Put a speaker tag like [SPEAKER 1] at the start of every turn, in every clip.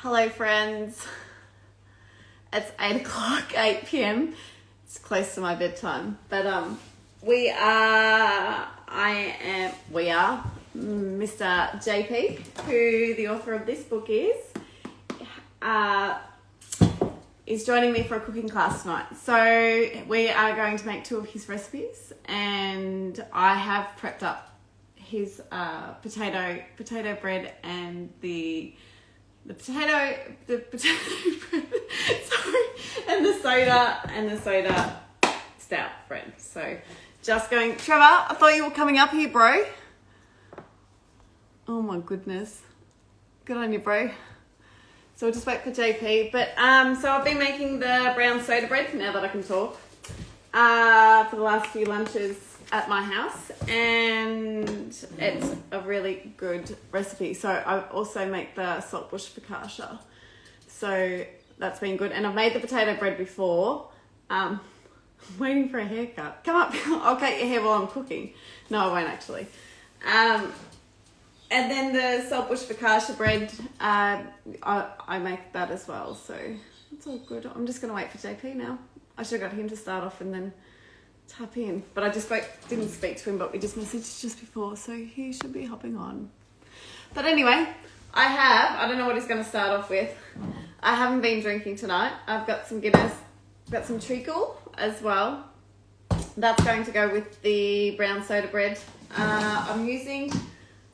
[SPEAKER 1] Hello friends, it's 8 o'clock, 8 p.m. It's close to my bedtime, but we are Mr. JP, who the author of this book is joining me for a cooking class tonight. So we are going to make 2 of his recipes, and I have prepped up his potato bread and the potato bread, sorry, and the soda stout bread. So just going, Trevor, I thought you were coming up here, bro. Oh my goodness. Good on you, bro. So we'll just wait for JP. But so I've been making the brown soda bread, now that I can talk, for the last few lunches at my house, and it's a really good recipe. So I also make the saltbush focaccia, so that's been good. And I've made the potato bread before. I'm waiting for a haircut. Come up, I'll cut your hair while I'm cooking. No, I won't actually. And then the saltbush focaccia bread, I make that as well, so it's all good. I'm just gonna wait for JP now. I should have got him to start off and then tap in, but I just didn't speak to him, but we just messaged just before, so he should be hopping on. But anyway, I don't know what he's going to start off with. I haven't been drinking tonight. I've got some Guinness, got some treacle as well. That's going to go with the brown soda bread. I'm using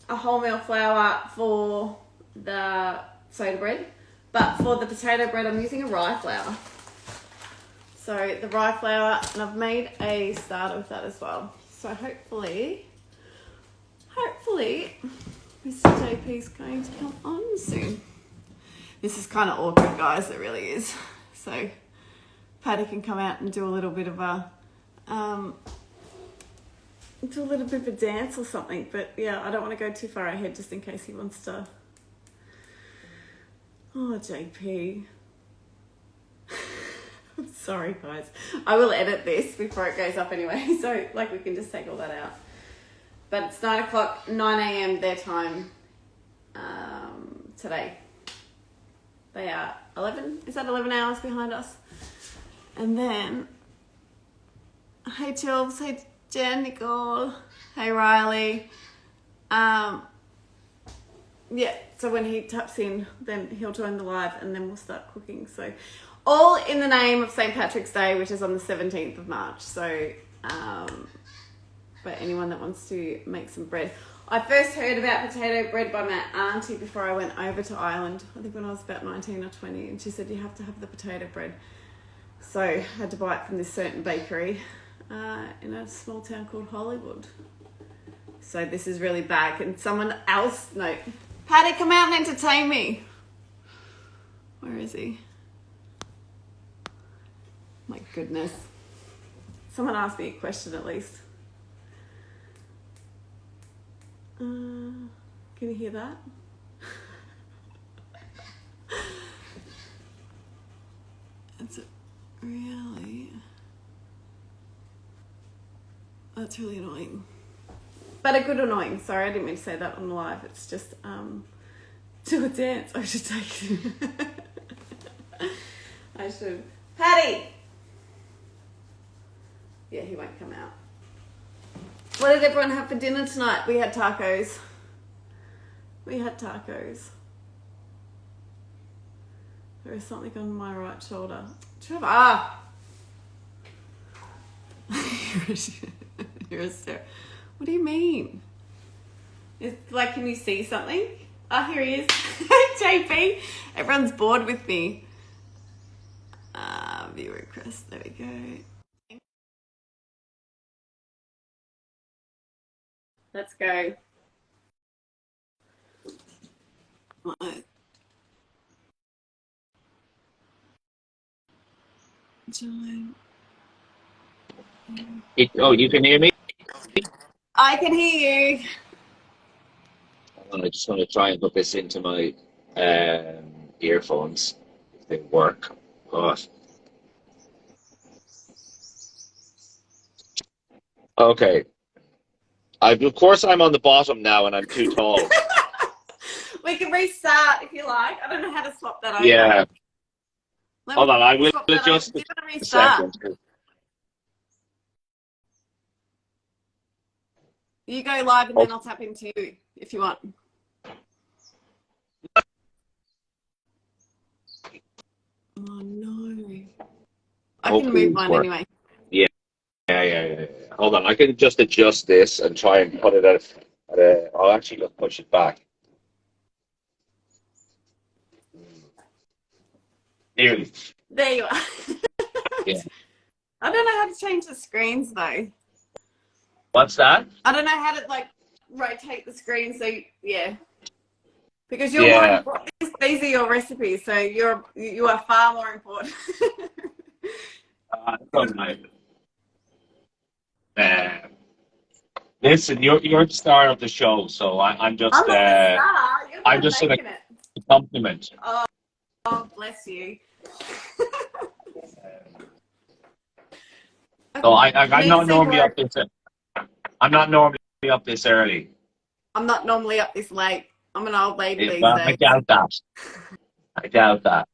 [SPEAKER 1] a wholemeal flour for the soda bread, but for the potato bread I'm using a rye flour. So the rye flour, and I've made a starter with that as well. So hopefully, Mr. JP is going to come on soon. This is kind of awkward, guys, it really is. So Paddy can come out and do a little bit of a, dance or something. But yeah, I don't want to go too far ahead just in case he wants to. Oh, JP. I'm sorry, guys. I will edit this before it goes up anyway, so we can just take all that out. But it's 9 o'clock, 9 a.m. their time today. They are 11, is that 11 hours behind us? And then, hey Chilves, hey Jen, Nicole, hey Riley. Yeah, so when he taps in, then he'll join the live and then we'll start cooking. So all in the name of St. Patrick's Day, which is on the 17th of March. So, but anyone that wants to make some bread. I first heard about potato bread by my auntie before I went over to Ireland. I think when I was about 19 or 20, and she said, you have to have the potato bread. So I had to buy it from this certain bakery in a small town called Hollywood. So this is really bad. And someone else, no, Paddy, come out and entertain me. Where is he? My goodness. Someone asked me a question at least. Can you hear that? That's really annoying. But a good annoying. Sorry, I didn't mean to say that on live. It's just do a dance. I should take it. I should. Paddy! Yeah, he won't come out. What did everyone have for dinner tonight? We had tacos. There is something on my right shoulder. Trevor! You're a stare. What do you mean? It's like, can you see something? Oh, here he is. JP. Everyone's bored with me. View request. There we go. Let's go. Join.
[SPEAKER 2] You can hear me?
[SPEAKER 1] I can hear you.
[SPEAKER 2] I just want to try and put this into my earphones if they work. God. Okay. Of course, I'm on the bottom now and I'm too tall.
[SPEAKER 1] We can restart if you like. I don't know how to swap that over.
[SPEAKER 2] Yeah.
[SPEAKER 1] Let
[SPEAKER 2] Hold
[SPEAKER 1] me
[SPEAKER 2] on, I will
[SPEAKER 1] swap that
[SPEAKER 2] adjust
[SPEAKER 1] over.
[SPEAKER 2] it
[SPEAKER 1] Do you want to
[SPEAKER 2] a
[SPEAKER 1] restart?
[SPEAKER 2] second.
[SPEAKER 1] You go live and then I'll tap into you if you want. Oh no. I can
[SPEAKER 2] Hopefully
[SPEAKER 1] move
[SPEAKER 2] it's
[SPEAKER 1] mine
[SPEAKER 2] working.
[SPEAKER 1] anyway.
[SPEAKER 2] Yeah. Hold on, I can just adjust this and try and put it I'll actually just push it back. Nearly.
[SPEAKER 1] There you are.
[SPEAKER 2] Yeah.
[SPEAKER 1] I don't know how to change the screens though.
[SPEAKER 2] What's that?
[SPEAKER 1] I don't know how to like rotate the screen. So yeah, because you're more
[SPEAKER 2] Yeah.
[SPEAKER 1] important. These are your recipes, so you are far more important.
[SPEAKER 2] Don't mind. Listen, you're the star of the show, so I'm just
[SPEAKER 1] I'm not the star. You're the
[SPEAKER 2] I'm
[SPEAKER 1] one
[SPEAKER 2] just gonna
[SPEAKER 1] making it.
[SPEAKER 2] compliment.
[SPEAKER 1] Oh, bless you.
[SPEAKER 2] So I'm
[SPEAKER 1] Need to
[SPEAKER 2] not
[SPEAKER 1] see
[SPEAKER 2] normally
[SPEAKER 1] more.
[SPEAKER 2] up this. I'm not normally up this early.
[SPEAKER 1] I'm not normally up this late. I'm an old lady these
[SPEAKER 2] Well, I
[SPEAKER 1] days.
[SPEAKER 2] doubt that. I doubt that.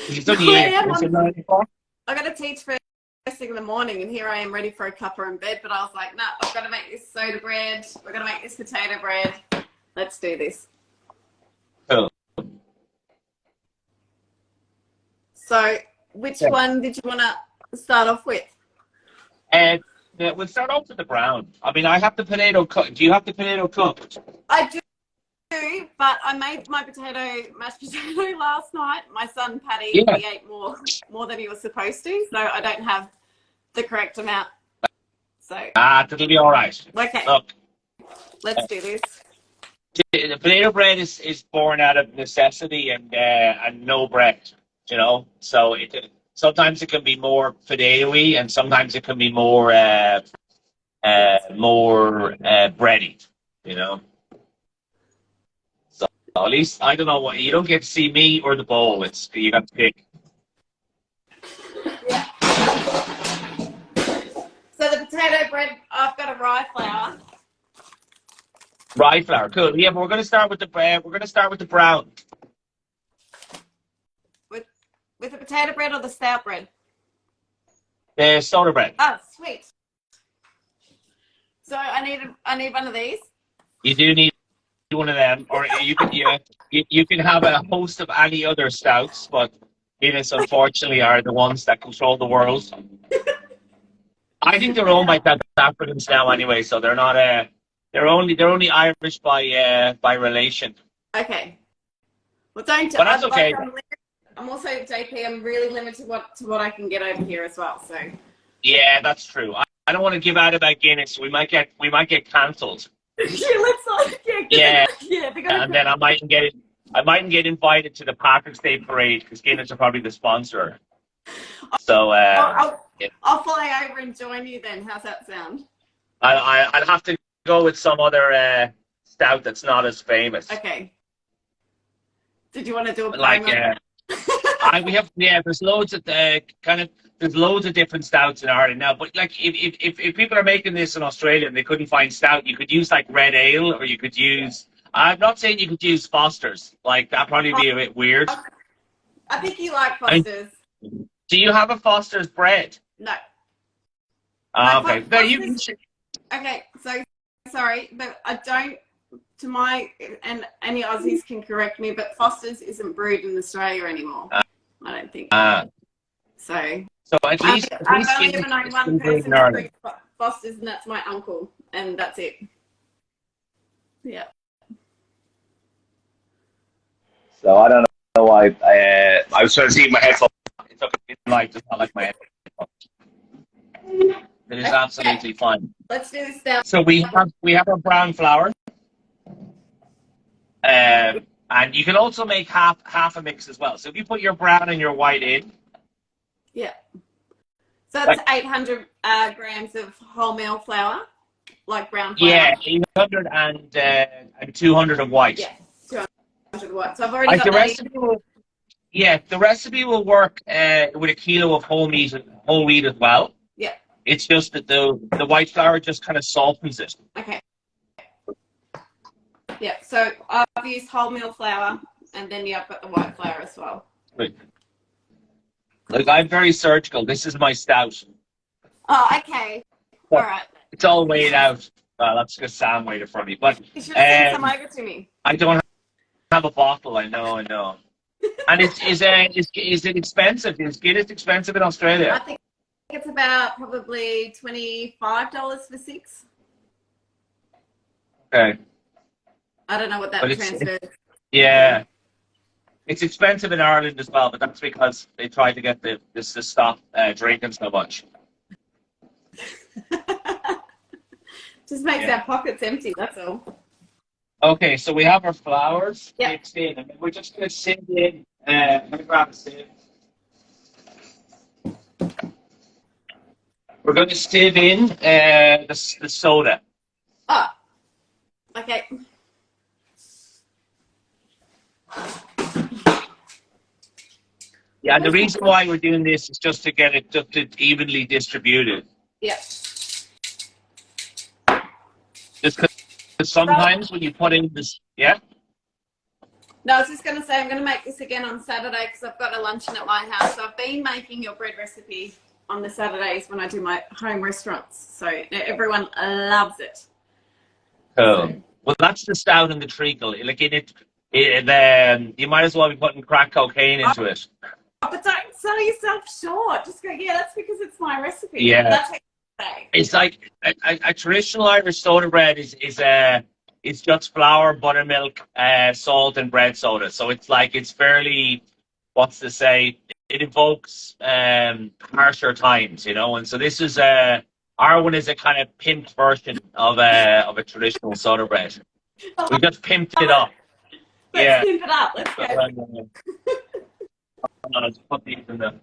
[SPEAKER 2] It's
[SPEAKER 1] No,
[SPEAKER 2] only
[SPEAKER 1] I
[SPEAKER 2] eight.
[SPEAKER 1] am.
[SPEAKER 2] Is it 9 o'clock?
[SPEAKER 1] I got to teach first thing in the morning, and here I am ready for a cuppa in bed. But I was like, nah, I've got to make this soda bread. We're gonna make this potato bread. Let's do this.
[SPEAKER 2] Cool.
[SPEAKER 1] So, which
[SPEAKER 2] Yeah.
[SPEAKER 1] one did you want to start off with?
[SPEAKER 2] And we'll start off with the brown. I mean, I have the potato cooked. Do you have the potato cooked?
[SPEAKER 1] I do, but I made my mashed potato last night. My son Paddy,
[SPEAKER 2] Yeah.
[SPEAKER 1] he ate more than he was supposed to, so I don't have the correct amount. So
[SPEAKER 2] That'll be all right.
[SPEAKER 1] okay,
[SPEAKER 2] Look,
[SPEAKER 1] let's do this.
[SPEAKER 2] the potato bread is born out of necessity and no bread, you know. So sometimes it can be more potatoey, and sometimes it can be more bready, you know. So at least I don't know what you don't get to see me or the bowl. It's you got to pick.
[SPEAKER 1] Yeah. So the potato bread, I've got a rye flour.
[SPEAKER 2] Rye flour, cool. Yeah, but we're gonna start with the bread. We're gonna start with the brown.
[SPEAKER 1] With the potato bread or the stout bread?
[SPEAKER 2] The soda bread.
[SPEAKER 1] Oh, sweet. So I need one of these.
[SPEAKER 2] You do need one of them, or you can have a host of any other stouts, but Guinness unfortunately are the ones that control the world. I think they're owned by South Africans now anyway, so they're not they're only Irish by relation.
[SPEAKER 1] Okay. Well, don't.
[SPEAKER 2] But that's okay.
[SPEAKER 1] I'm also JP. I'm really limited to what I can get over here as well. So.
[SPEAKER 2] Yeah, that's true. I don't want to give out about Guinness. We might get cancelled.
[SPEAKER 1] Yeah, let's not.
[SPEAKER 2] Yeah.
[SPEAKER 1] Yeah.
[SPEAKER 2] And then I mightn't get invited to the Patrick's Day parade because Guinness are probably the sponsor. So
[SPEAKER 1] I'll fly over and join you then. How's that sound?
[SPEAKER 2] I'll have to go with some other stout that's not as famous.
[SPEAKER 1] Okay. Did you want to do a
[SPEAKER 2] like there's loads of there's loads of different stouts in Ireland now, but like if people are making this in Australia and they couldn't find stout, you could use like red ale, or you could use, I'm not saying you could use Foster's, like that'd probably be a bit weird.
[SPEAKER 1] I think you like Foster's.
[SPEAKER 2] Do you have a Foster's bread?
[SPEAKER 1] No.
[SPEAKER 2] Okay.
[SPEAKER 1] Okay, so sorry, but I don't, to my, and any Aussies can correct me, but Foster's isn't brewed in Australia anymore. I don't think. So
[SPEAKER 2] at least
[SPEAKER 1] I've only ever known one person who brews Foster's, and that's my uncle, and that's it. Yeah.
[SPEAKER 2] So I don't know why I was trying to see my headphones. It's okay. It's not like my headphones. It is absolutely fine.
[SPEAKER 1] Let's do this now.
[SPEAKER 2] So we have our brown flour, and you can also make half a mix as well. So if you put your brown and your white in,
[SPEAKER 1] yeah. So it's 800 grams of wholemeal flour, like brown flour.
[SPEAKER 2] Yeah, 800 and 200 of white.
[SPEAKER 1] Yeah, 200 white. So I've already got that.
[SPEAKER 2] The recipe will work with a kilo of whole wheat as well.
[SPEAKER 1] Yeah.
[SPEAKER 2] It's just that the white flour just kind of softens it.
[SPEAKER 1] Okay. Yeah, so I've used wholemeal flour, and then I've got the white flour as well.
[SPEAKER 2] Right. Like I'm very surgical. This is my stout.
[SPEAKER 1] Oh, okay. All right.
[SPEAKER 2] It's all weighed out. Well, that's because Sam weighed it for me. But
[SPEAKER 1] You should have sent some over to me.
[SPEAKER 2] I don't have a bottle. I know. And is it expensive? Is Guinness expensive in
[SPEAKER 1] I
[SPEAKER 2] Australia?
[SPEAKER 1] think it's about probably $25 for 6.
[SPEAKER 2] Okay.
[SPEAKER 1] I don't know what that
[SPEAKER 2] But
[SPEAKER 1] transfers.
[SPEAKER 2] yeah, it's expensive in Ireland as well. But that's because they try to get this to stop drinking so much.
[SPEAKER 1] Just makes our pockets empty, that's all.
[SPEAKER 2] Okay, so we have our flowers
[SPEAKER 1] Yep.
[SPEAKER 2] mixed in, and we're just going to sieve in. I'm going to grab a sieve. We're going to sieve in the soda.
[SPEAKER 1] Oh, okay.
[SPEAKER 2] Yeah, and the reason why we're doing this is just to get it just evenly distributed.
[SPEAKER 1] Yep.
[SPEAKER 2] Just because sometimes when you put in this, yeah.
[SPEAKER 1] No, I was just going to say I'm going to make this again on Saturday because I've got a luncheon at my house. So I've been making your bread recipe on the Saturdays when I do my home restaurants. So everyone loves it.
[SPEAKER 2] Cool. Well, that's the stout and the treacle. Like you might as well be putting crack cocaine into it.
[SPEAKER 1] But don't sell yourself short. Just go, yeah, that's because it's my recipe.
[SPEAKER 2] Yeah.
[SPEAKER 1] That's what you say.
[SPEAKER 2] It's like a traditional Irish soda bread is it's just flour, buttermilk, salt, and bread soda. So it's fairly, what's to say, it evokes harsher times, and so this is our one is a kind of pimped version of a traditional soda bread. We just pimped it up.
[SPEAKER 1] Let's pimp it up. Let's go.
[SPEAKER 2] Let's put these in the.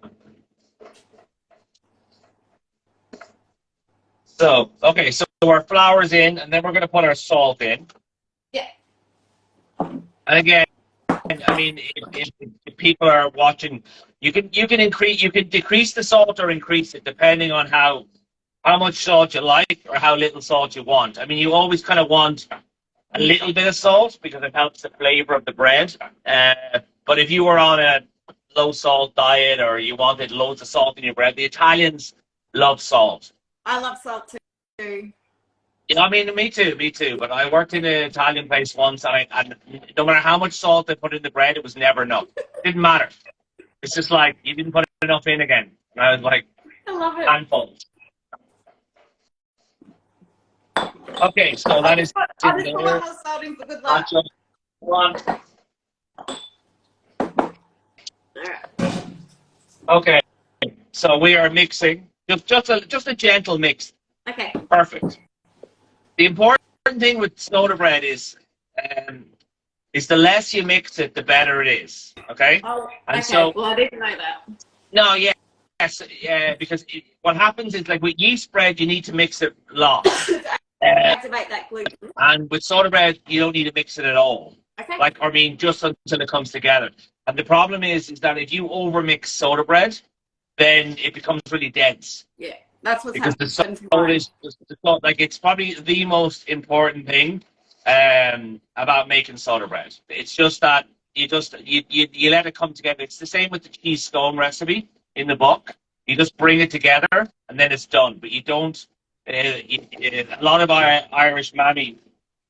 [SPEAKER 2] So our flour's in, and then we're going to put our salt in.
[SPEAKER 1] Yeah.
[SPEAKER 2] And again, I mean, if people are watching, you can decrease the salt or increase it depending on how much salt you like or how little salt you want. I mean, you always kind of want a little bit of salt because it helps the flavor of the bread. But if you were on a low salt diet or you wanted loads of salt in your bread, the Italians love salt.
[SPEAKER 1] I love salt too.
[SPEAKER 2] Yeah, I mean, me too. But I worked in an Italian place once, and no matter how much salt they put in the bread, it was never enough. It didn't matter. It's just like you didn't put enough in again. And I was like,
[SPEAKER 1] I love it.
[SPEAKER 2] handfuls. Okay, so that is.
[SPEAKER 1] I just put one more salt in for good luck.
[SPEAKER 2] One.
[SPEAKER 1] All right.
[SPEAKER 2] Okay, so we are mixing. Just a gentle mix.
[SPEAKER 1] Okay.
[SPEAKER 2] Perfect. The important thing with soda bread is the less you mix it, the better it is. Okay.
[SPEAKER 1] Oh,
[SPEAKER 2] and
[SPEAKER 1] okay.
[SPEAKER 2] so,
[SPEAKER 1] well, I didn't know that.
[SPEAKER 2] No, yes, because what happens is like with yeast bread, you need to mix it a lot.
[SPEAKER 1] Activate that gluten.
[SPEAKER 2] And with soda bread, you don't need to mix it at all.
[SPEAKER 1] Okay.
[SPEAKER 2] Just until it comes together. And the problem is that if you overmix soda bread, then it becomes really dense.
[SPEAKER 1] Yeah, that's what's
[SPEAKER 2] because
[SPEAKER 1] happened.
[SPEAKER 2] The soda is like it's probably the most important thing about making soda bread. It's just that you let it come together. It's the same with the cheese scone recipe in the book. You just bring it together and then it's done. But you don't. A lot of our Irish mammy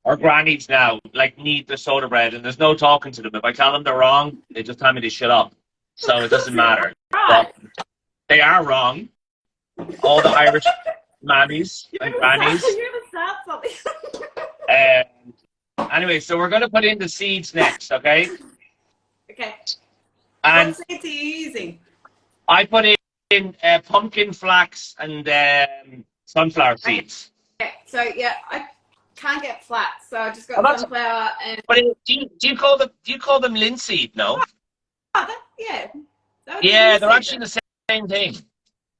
[SPEAKER 2] or grannies now need the soda bread, and there's no talking to them. If I tell them they're wrong, they just tell me to shut up. So it doesn't matter.
[SPEAKER 1] Right.
[SPEAKER 2] But they are wrong. All the Irish mammies and grannies. Anyway, so we're going to put in the seeds next, okay?
[SPEAKER 1] Okay.
[SPEAKER 2] And
[SPEAKER 1] what seeds are you using?
[SPEAKER 2] I put in pumpkin, flax, and sunflower seeds.
[SPEAKER 1] Okay. So yeah, I can't get flax, so I just got sunflower and.
[SPEAKER 2] But do you call them linseed? No.
[SPEAKER 1] Oh, yeah.
[SPEAKER 2] Yeah, they're actually the same thing.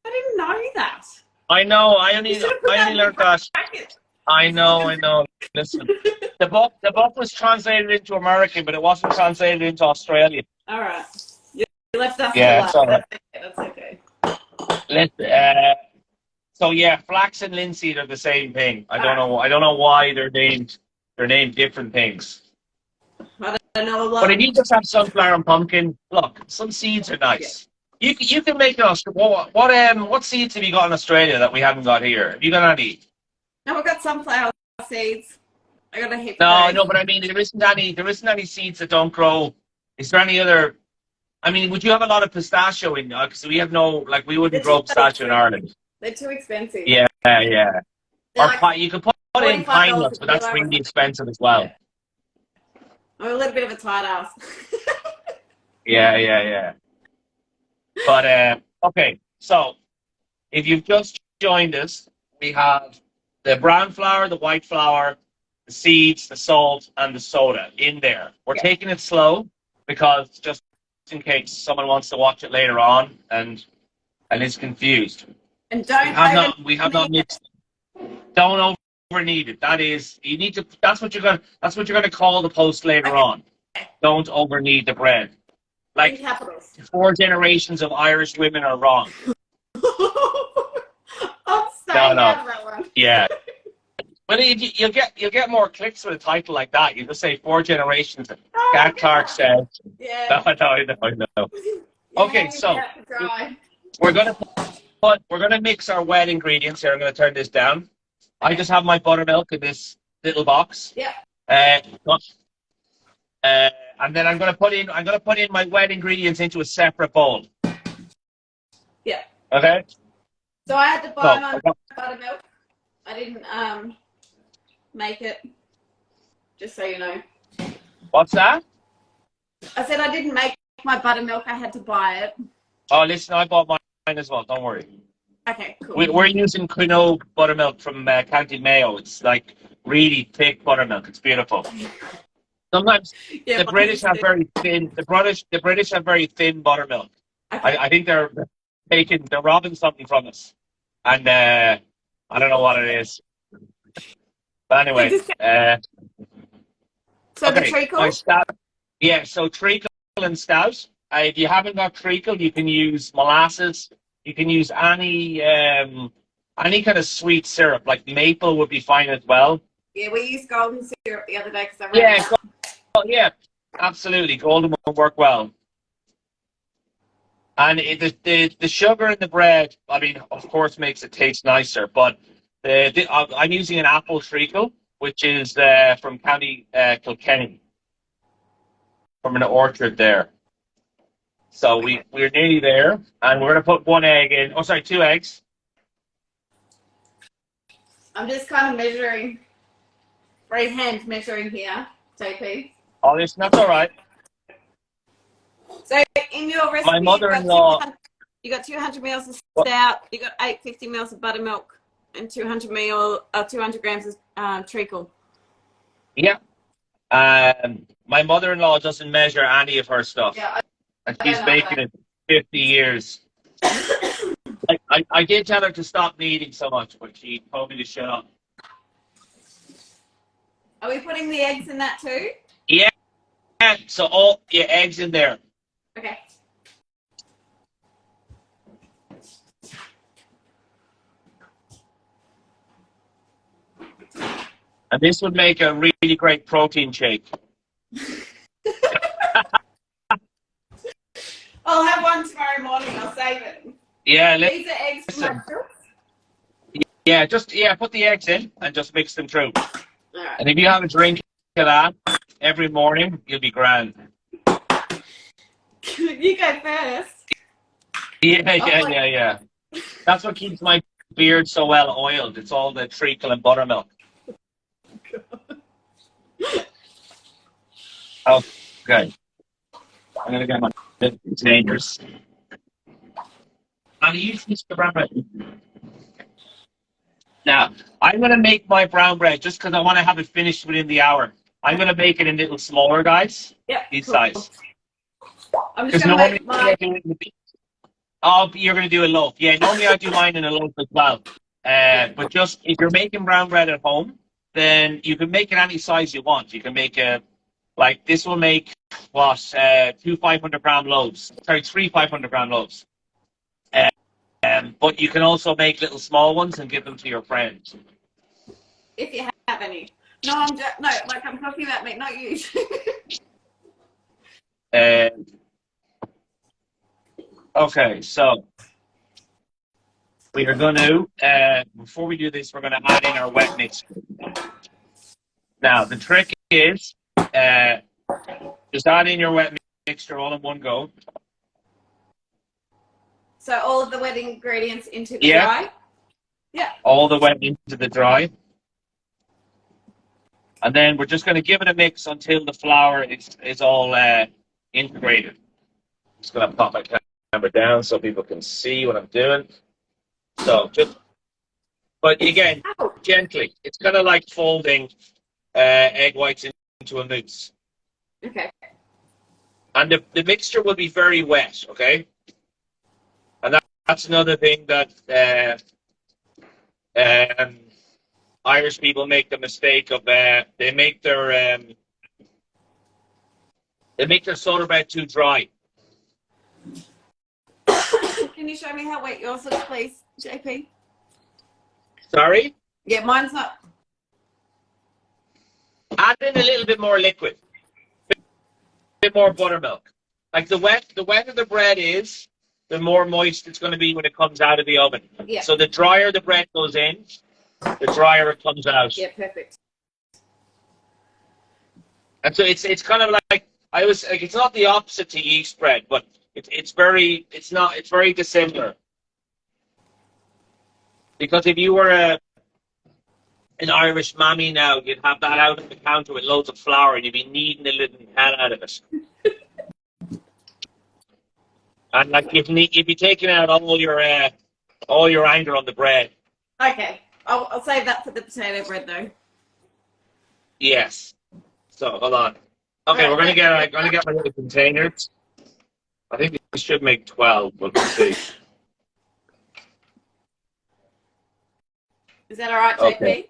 [SPEAKER 1] I didn't know that.
[SPEAKER 2] I know. I only learned that. I know. Listen, the book was translated into American, but it wasn't translated into Australian.
[SPEAKER 1] All right. You left us.
[SPEAKER 2] Yeah, that's all right.
[SPEAKER 1] That's okay.
[SPEAKER 2] So yeah, flax and linseed are the same thing. I don't know why they're named They're named different things.
[SPEAKER 1] I don't know a lot.
[SPEAKER 2] But if you just have sunflower and pumpkin, look, some seeds are nice. You can make us. What seeds have you got in Australia that we haven't got here? Have you got any?
[SPEAKER 1] No, I've got sunflower seeds. I got a heap
[SPEAKER 2] No,
[SPEAKER 1] of those.
[SPEAKER 2] no, but I mean there isn't any seeds that don't grow. Is there any other? I mean, would you have a lot of pistachio in? Because we have no, like, we wouldn't grow pistachio in Ireland.
[SPEAKER 1] They're too expensive.
[SPEAKER 2] Yeah, yeah.
[SPEAKER 1] They're
[SPEAKER 2] Or
[SPEAKER 1] like
[SPEAKER 2] you could put in pine
[SPEAKER 1] $45
[SPEAKER 2] nuts,
[SPEAKER 1] a
[SPEAKER 2] but that's
[SPEAKER 1] kilo.
[SPEAKER 2] really expensive as well.
[SPEAKER 1] Yeah. I'm a little bit of a tight ass.
[SPEAKER 2] Yeah, yeah, yeah. But okay, so if you've just joined us, we have the brown flour, the white flour, the seeds, the salt, and the soda in there. We're taking it slow because just in case someone wants to watch it later on and is confused.
[SPEAKER 1] And don't
[SPEAKER 2] We have not mixed. Don't over knead it. That is, you need to. That's what you're gonna call the post later on. Don't over knead the bread. Like,
[SPEAKER 1] capitals.
[SPEAKER 2] 4 generations of Irish women are wrong.
[SPEAKER 1] I'm staying
[SPEAKER 2] No.
[SPEAKER 1] out of that one.
[SPEAKER 2] Yeah. But you'll get more clicks with a title like that. You just say 4 generations. Cat Clark said.
[SPEAKER 1] Yeah.
[SPEAKER 2] No. Okay, so we're gonna mix our wet ingredients here. I'm gonna turn this down. I just have my buttermilk in this little box.
[SPEAKER 1] Yeah.
[SPEAKER 2] And then I'm gonna put in my wet ingredients into a separate bowl.
[SPEAKER 1] Yeah.
[SPEAKER 2] Okay.
[SPEAKER 1] So I had to buy my buttermilk. I didn't make it. Just so you know.
[SPEAKER 2] What's that?
[SPEAKER 1] I said I didn't make my buttermilk. I had to buy it.
[SPEAKER 2] Oh, listen, I bought mine as well. Don't worry.
[SPEAKER 1] Okay, cool.
[SPEAKER 2] We're using Quinault buttermilk from County Mayo. It's like really thick buttermilk. It's beautiful. Sometimes the British have very thin. The British have very thin buttermilk. Okay. I think they're robbing something from us, and I don't know what it is. But anyway,
[SPEAKER 1] so okay, the treacle.
[SPEAKER 2] So treacle and stout. If you haven't got treacle, you can use molasses. You can use any kind of sweet syrup, like maple would be fine as well.
[SPEAKER 1] Yeah, we used golden syrup the other day because I
[SPEAKER 2] yeah, absolutely. Golden will work well. And the sugar in the bread, I mean, of course, makes it taste nicer. But I'm using an apple treacle, which is from County Kilkenny, from an orchard there. So we're nearly there, and we're gonna put 1 egg in. Oh, sorry, 2 eggs.
[SPEAKER 1] I'm just kind of measuring, freehand measuring here, JP.
[SPEAKER 2] Oh, listen, that's all right.
[SPEAKER 1] So in your recipe,
[SPEAKER 2] my mother-in-law,
[SPEAKER 1] you got 200 mils of stout, you got 850 mils of buttermilk, and 200 grams of treacle. Yeah.
[SPEAKER 2] My mother-in-law doesn't measure any of her stuff.
[SPEAKER 1] Yeah.
[SPEAKER 2] And she's baking it 50 years. I did tell her to stop kneading so much, but she told me to shut up.
[SPEAKER 1] Are we putting the eggs in that too?
[SPEAKER 2] Yeah. So all your eggs in there.
[SPEAKER 1] Okay.
[SPEAKER 2] And this would make a really great protein shake.
[SPEAKER 1] I'll have one tomorrow morning. I'll save it.
[SPEAKER 2] Yeah,
[SPEAKER 1] these are eggs from
[SPEAKER 2] Yeah, put the eggs in and just mix them through.
[SPEAKER 1] All right.
[SPEAKER 2] And if you have a drink of that every morning, you'll be grand.
[SPEAKER 1] You go first.
[SPEAKER 2] Yeah. That's what keeps my beard so well oiled. It's all the treacle and buttermilk. Okay. I'm gonna get my containers. I'm use this brown bread. Now, I'm gonna make my brown bread just because I want to have it finished within the hour. I'm gonna make it in little smaller guys.
[SPEAKER 1] Yeah.
[SPEAKER 2] These size.
[SPEAKER 1] I'm just gonna make mine.
[SPEAKER 2] Oh, you're gonna do a loaf. Yeah, normally I do mine in a loaf as well. But just if you're making brown bread at home, then you can make it any size you want. You can make like this will make what 2 500-gram loaves. Sorry, 3 500-gram loaves. But you can also make little small ones and give them to your friends.
[SPEAKER 1] If you have any. No, like I'm talking about me, not you.
[SPEAKER 2] Okay, so we are going to, before we do this, we're going to add in our wet mix. Now, the trick is just add in your wet mixture all in one go.
[SPEAKER 1] So all of the wet ingredients into the
[SPEAKER 2] Yeah.
[SPEAKER 1] dry? Yeah.
[SPEAKER 2] All the wet into the dry. And then we're just going to give it a mix until the flour is all integrated. Just going to pop my camera down so people can see what I'm doing. So just, but again, gently. It's kind of like folding egg whites into a mousse.
[SPEAKER 1] Okay.
[SPEAKER 2] And the mixture will be very wet, okay? And that's another thing that Irish people make the mistake of they make their soda bread too dry.
[SPEAKER 1] Can you show me how wet yours looks, please, JP?
[SPEAKER 2] Sorry?
[SPEAKER 1] Yeah, mine's not.
[SPEAKER 2] Add in a little bit more liquid, a bit more buttermilk. Like the wetter the bread is, the more moist it's going to be when it comes out of the oven.
[SPEAKER 1] Yeah.
[SPEAKER 2] So the drier the bread goes in, the drier it comes out.
[SPEAKER 1] Yeah, perfect.
[SPEAKER 2] And so it's kind of like I was like, it's not the opposite to yeast bread, but it's very dissimilar. Because if you were an Irish mammy now, you'd have that out on the counter with loads of flour, and you'd be kneading the living hell out of it. And like you'd be taking out all your anger on the bread.
[SPEAKER 1] Okay, I'll save that for the potato bread though.
[SPEAKER 2] Yes. So hold on. Okay, we're gonna get my little containers. I think we should make 12, but we'll see.
[SPEAKER 1] Is that all right, JP?
[SPEAKER 2] Okay.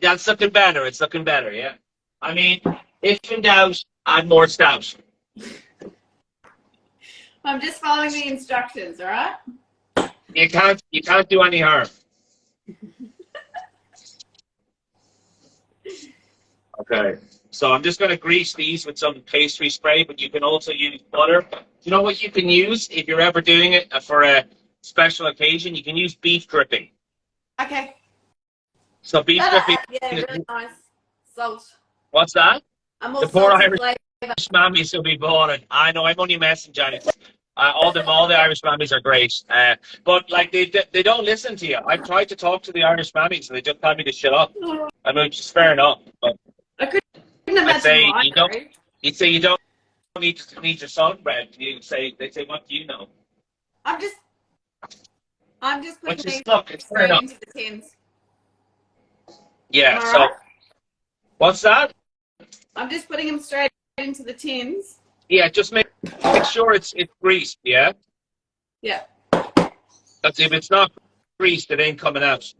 [SPEAKER 2] That's looking better. It's looking better, yeah. I mean, if in doubt, add more stout.
[SPEAKER 1] I'm just following the instructions, all right?
[SPEAKER 2] You can't do any harm. Okay. So I'm just going to grease these with some pastry spray, but you can also use butter. You know what you can use if you're ever doing it for a special occasion? You can use beef dripping.
[SPEAKER 1] Okay.
[SPEAKER 2] So beef dripping.
[SPEAKER 1] Yeah, really nice. Salt.
[SPEAKER 2] What's that?
[SPEAKER 1] I'm all
[SPEAKER 2] the poor Irish
[SPEAKER 1] flavor.
[SPEAKER 2] mammies will be boring. I know. I'm only messing, Johnny. All the Irish mammies are great, but like they don't listen to you. I've tried to talk to the Irish mammies, and they just tell me to shut up. I mean, which is fair enough. But
[SPEAKER 1] I couldn't imagine
[SPEAKER 2] I'd say
[SPEAKER 1] why,
[SPEAKER 2] you don't. You'd say you don't need your son bread. They say, what do you know?
[SPEAKER 1] I'm just putting these
[SPEAKER 2] it's fair enough.
[SPEAKER 1] into the tins.
[SPEAKER 2] Yeah. So,
[SPEAKER 1] right?
[SPEAKER 2] What's that?
[SPEAKER 1] I'm just putting them straight into the tins.
[SPEAKER 2] Yeah, just make sure it's greased. Yeah.
[SPEAKER 1] Yeah.
[SPEAKER 2] Because if it's not greased, it ain't coming out.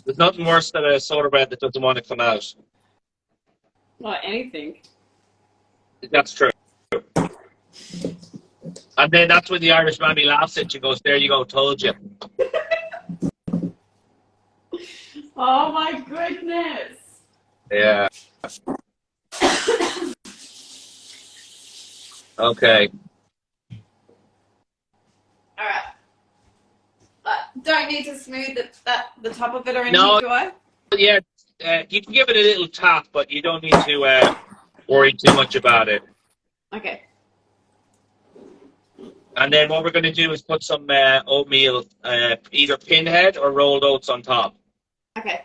[SPEAKER 2] There's nothing worse than a soda bread that doesn't want to come out.
[SPEAKER 1] Not anything.
[SPEAKER 2] That's true. And then that's when the Irish mammy laughs at you, goes, "There you go, told you."
[SPEAKER 1] Oh my goodness.
[SPEAKER 2] Yeah. Okay.
[SPEAKER 1] All right. Don't need to smooth the top of it or anything,
[SPEAKER 2] No,
[SPEAKER 1] do I?
[SPEAKER 2] Yeah, you can give it a little tap, but you don't need to worry too much about it.
[SPEAKER 1] Okay.
[SPEAKER 2] And then what we're going to do is put some oatmeal, either pinhead or rolled oats on top.
[SPEAKER 1] Okay.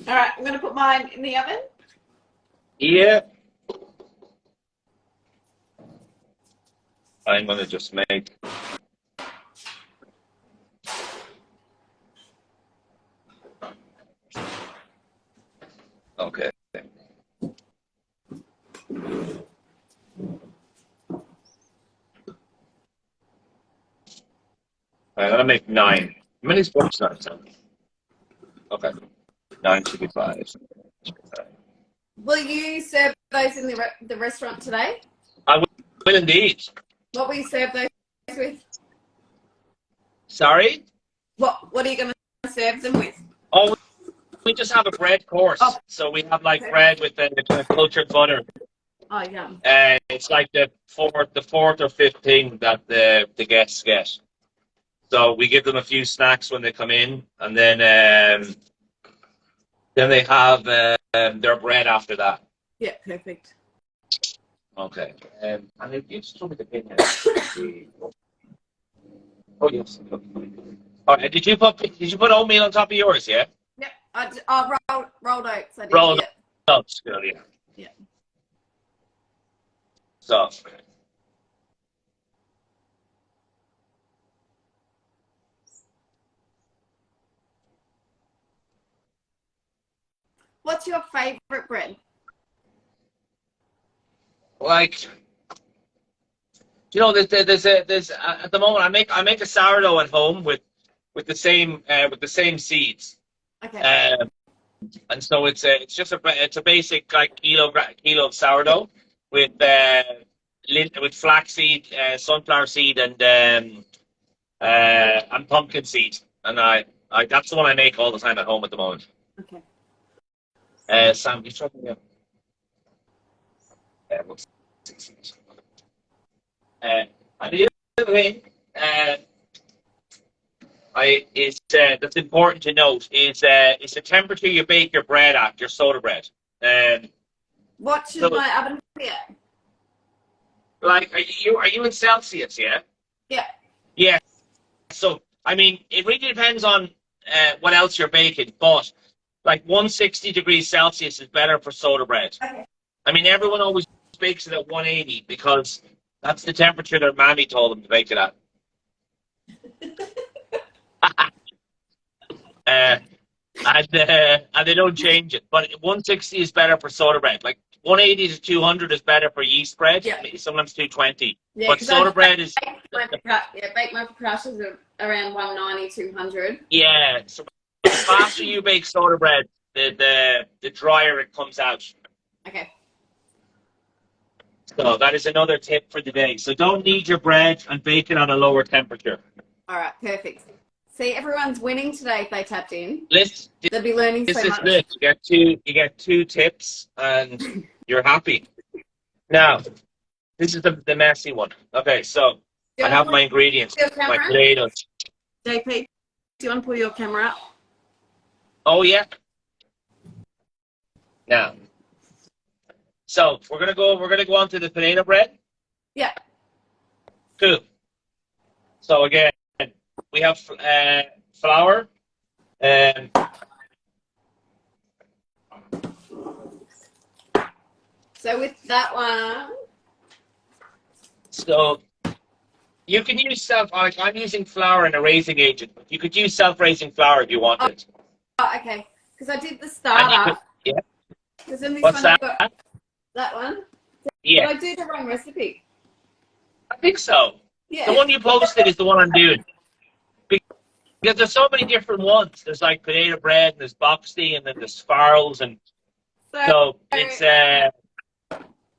[SPEAKER 1] All right, I'm going to put mine in the oven.
[SPEAKER 2] Yeah. I'm going to just make... I'm gonna make 9. How many sports 9? Okay, 9 should be 5.
[SPEAKER 1] Will you serve those in the restaurant today?
[SPEAKER 2] I will indeed.
[SPEAKER 1] What will you serve those with?
[SPEAKER 2] Sorry?
[SPEAKER 1] What are you going to serve them with?
[SPEAKER 2] Oh, we just have a bread course.
[SPEAKER 1] Oh.
[SPEAKER 2] So we have like bread with the kind of cultured butter.
[SPEAKER 1] Oh, yum.
[SPEAKER 2] It's like the fourth or fifth thing that the guests get. So we give them a few snacks when they come in, and then they have their bread after that.
[SPEAKER 1] Yeah, perfect.
[SPEAKER 2] Okay. And if you just told me the pin here. Oh yes. Oh, did you put oatmeal on top of yours? Yeah.
[SPEAKER 1] Yep. I rolled oats. I did.
[SPEAKER 2] Rolled
[SPEAKER 1] yeah.
[SPEAKER 2] oats. Good. Yeah.
[SPEAKER 1] Yeah.
[SPEAKER 2] So.
[SPEAKER 1] What's your favorite bread?
[SPEAKER 2] Like, you know, there's at the moment I make a sourdough at home with the same seeds.
[SPEAKER 1] Okay.
[SPEAKER 2] And so it's a basic like kilo of sourdough with flaxseed, sunflower seed, and pumpkin seed, and I that's the one I make all the time at home at the moment.
[SPEAKER 1] Okay.
[SPEAKER 2] Sam, you try me. And the other thing, that's important to note is the temperature you bake your bread at, your soda bread.
[SPEAKER 1] What should my oven be at?
[SPEAKER 2] Like, are you in Celsius? Yeah.
[SPEAKER 1] Yeah.
[SPEAKER 2] Yeah. So I mean, it really depends on what else you're baking, but like 160 degrees Celsius is better for soda bread.
[SPEAKER 1] Okay.
[SPEAKER 2] I mean, everyone always bakes it at 180 because that's the temperature their mammy told them to bake it at. And they don't change it. But 160 is better for soda bread. Like 180 to 200 is better for yeast bread.
[SPEAKER 1] Yeah.
[SPEAKER 2] Sometimes 220.
[SPEAKER 1] Yeah,
[SPEAKER 2] but soda bread is.
[SPEAKER 1] Bake my focaccias are around 190, 200.
[SPEAKER 2] Yeah. So the faster you bake soda bread, the drier it comes out.
[SPEAKER 1] Okay.
[SPEAKER 2] So that is another tip for the day. So don't knead your bread and bake it on a lower temperature.
[SPEAKER 1] All right, perfect. See, everyone's winning today if they tapped in.
[SPEAKER 2] They'll
[SPEAKER 1] be learning so much.
[SPEAKER 2] This is it. You get two tips and you're happy. Now, this is the messy one. Okay, so I have my ingredients, my potatoes.
[SPEAKER 1] JP, do you want to pull your camera up?
[SPEAKER 2] Oh yeah. Now, so we're gonna go on to the potato bread.
[SPEAKER 1] Yeah.
[SPEAKER 2] Cool. So again, we have flour.
[SPEAKER 1] So with that one.
[SPEAKER 2] So you can use I'm using flour and a raising agent. You could use self-raising flour if you wanted.
[SPEAKER 1] Oh, okay. Because I did the starter.
[SPEAKER 2] Yeah.
[SPEAKER 1] Because in this
[SPEAKER 2] What's
[SPEAKER 1] one
[SPEAKER 2] that?
[SPEAKER 1] I've got that one.
[SPEAKER 2] Yeah.
[SPEAKER 1] Did I do the wrong recipe?
[SPEAKER 2] I think so.
[SPEAKER 1] Yeah.
[SPEAKER 2] The one you posted is the one I'm doing. Because there's so many different ones. There's like potato bread, and there's boxty, and then there's farls, and so it's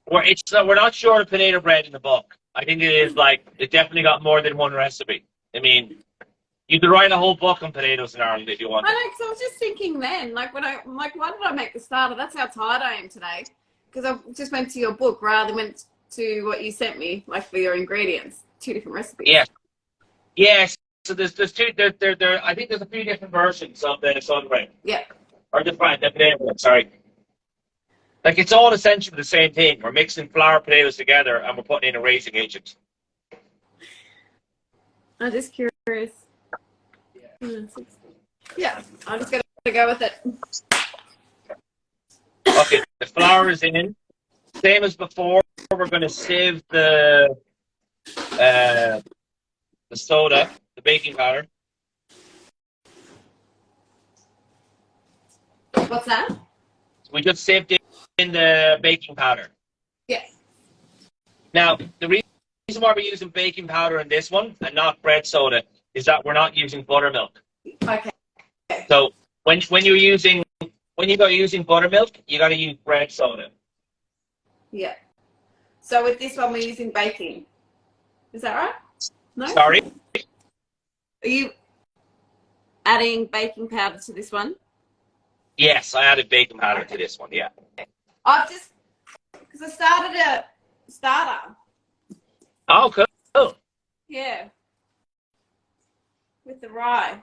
[SPEAKER 2] we're not sure of potato bread in the book. I think it is it definitely got more than one recipe. I mean, you could write a whole book on potatoes in Ireland if you want.
[SPEAKER 1] I know, because I was just thinking then, why did I make the starter? That's how tired I am today. Because I just went to your book rather than went to what you sent me, like for your ingredients. 2 different recipes.
[SPEAKER 2] Yeah. Yes. So there's two. There. I think there's a few different versions of the soda bread.
[SPEAKER 1] Yeah.
[SPEAKER 2] Or the potato bread. Sorry. Like it's all essentially the same thing. We're mixing flour, potatoes together, and we're putting in a raising agent.
[SPEAKER 1] I'm just curious. Yeah, I'm just gonna go with it.
[SPEAKER 2] Okay, the flour is in. Same as before. We're going to sieve the soda, the baking powder.
[SPEAKER 1] What's that?
[SPEAKER 2] We just sieved it in the baking powder.
[SPEAKER 1] Yes.
[SPEAKER 2] Now, the reason why we're using baking powder in this one and not bread soda is that we're not using buttermilk.
[SPEAKER 1] Okay.
[SPEAKER 2] So when you're using buttermilk, you got to use bread soda.
[SPEAKER 1] Yeah. So with this one, we're using baking. Is that right? No?
[SPEAKER 2] Sorry?
[SPEAKER 1] Are you adding baking powder to this one?
[SPEAKER 2] Yes, I added baking powder to this one, yeah.
[SPEAKER 1] I've just, because I started a starter.
[SPEAKER 2] Oh, cool.
[SPEAKER 1] Yeah. With the rye.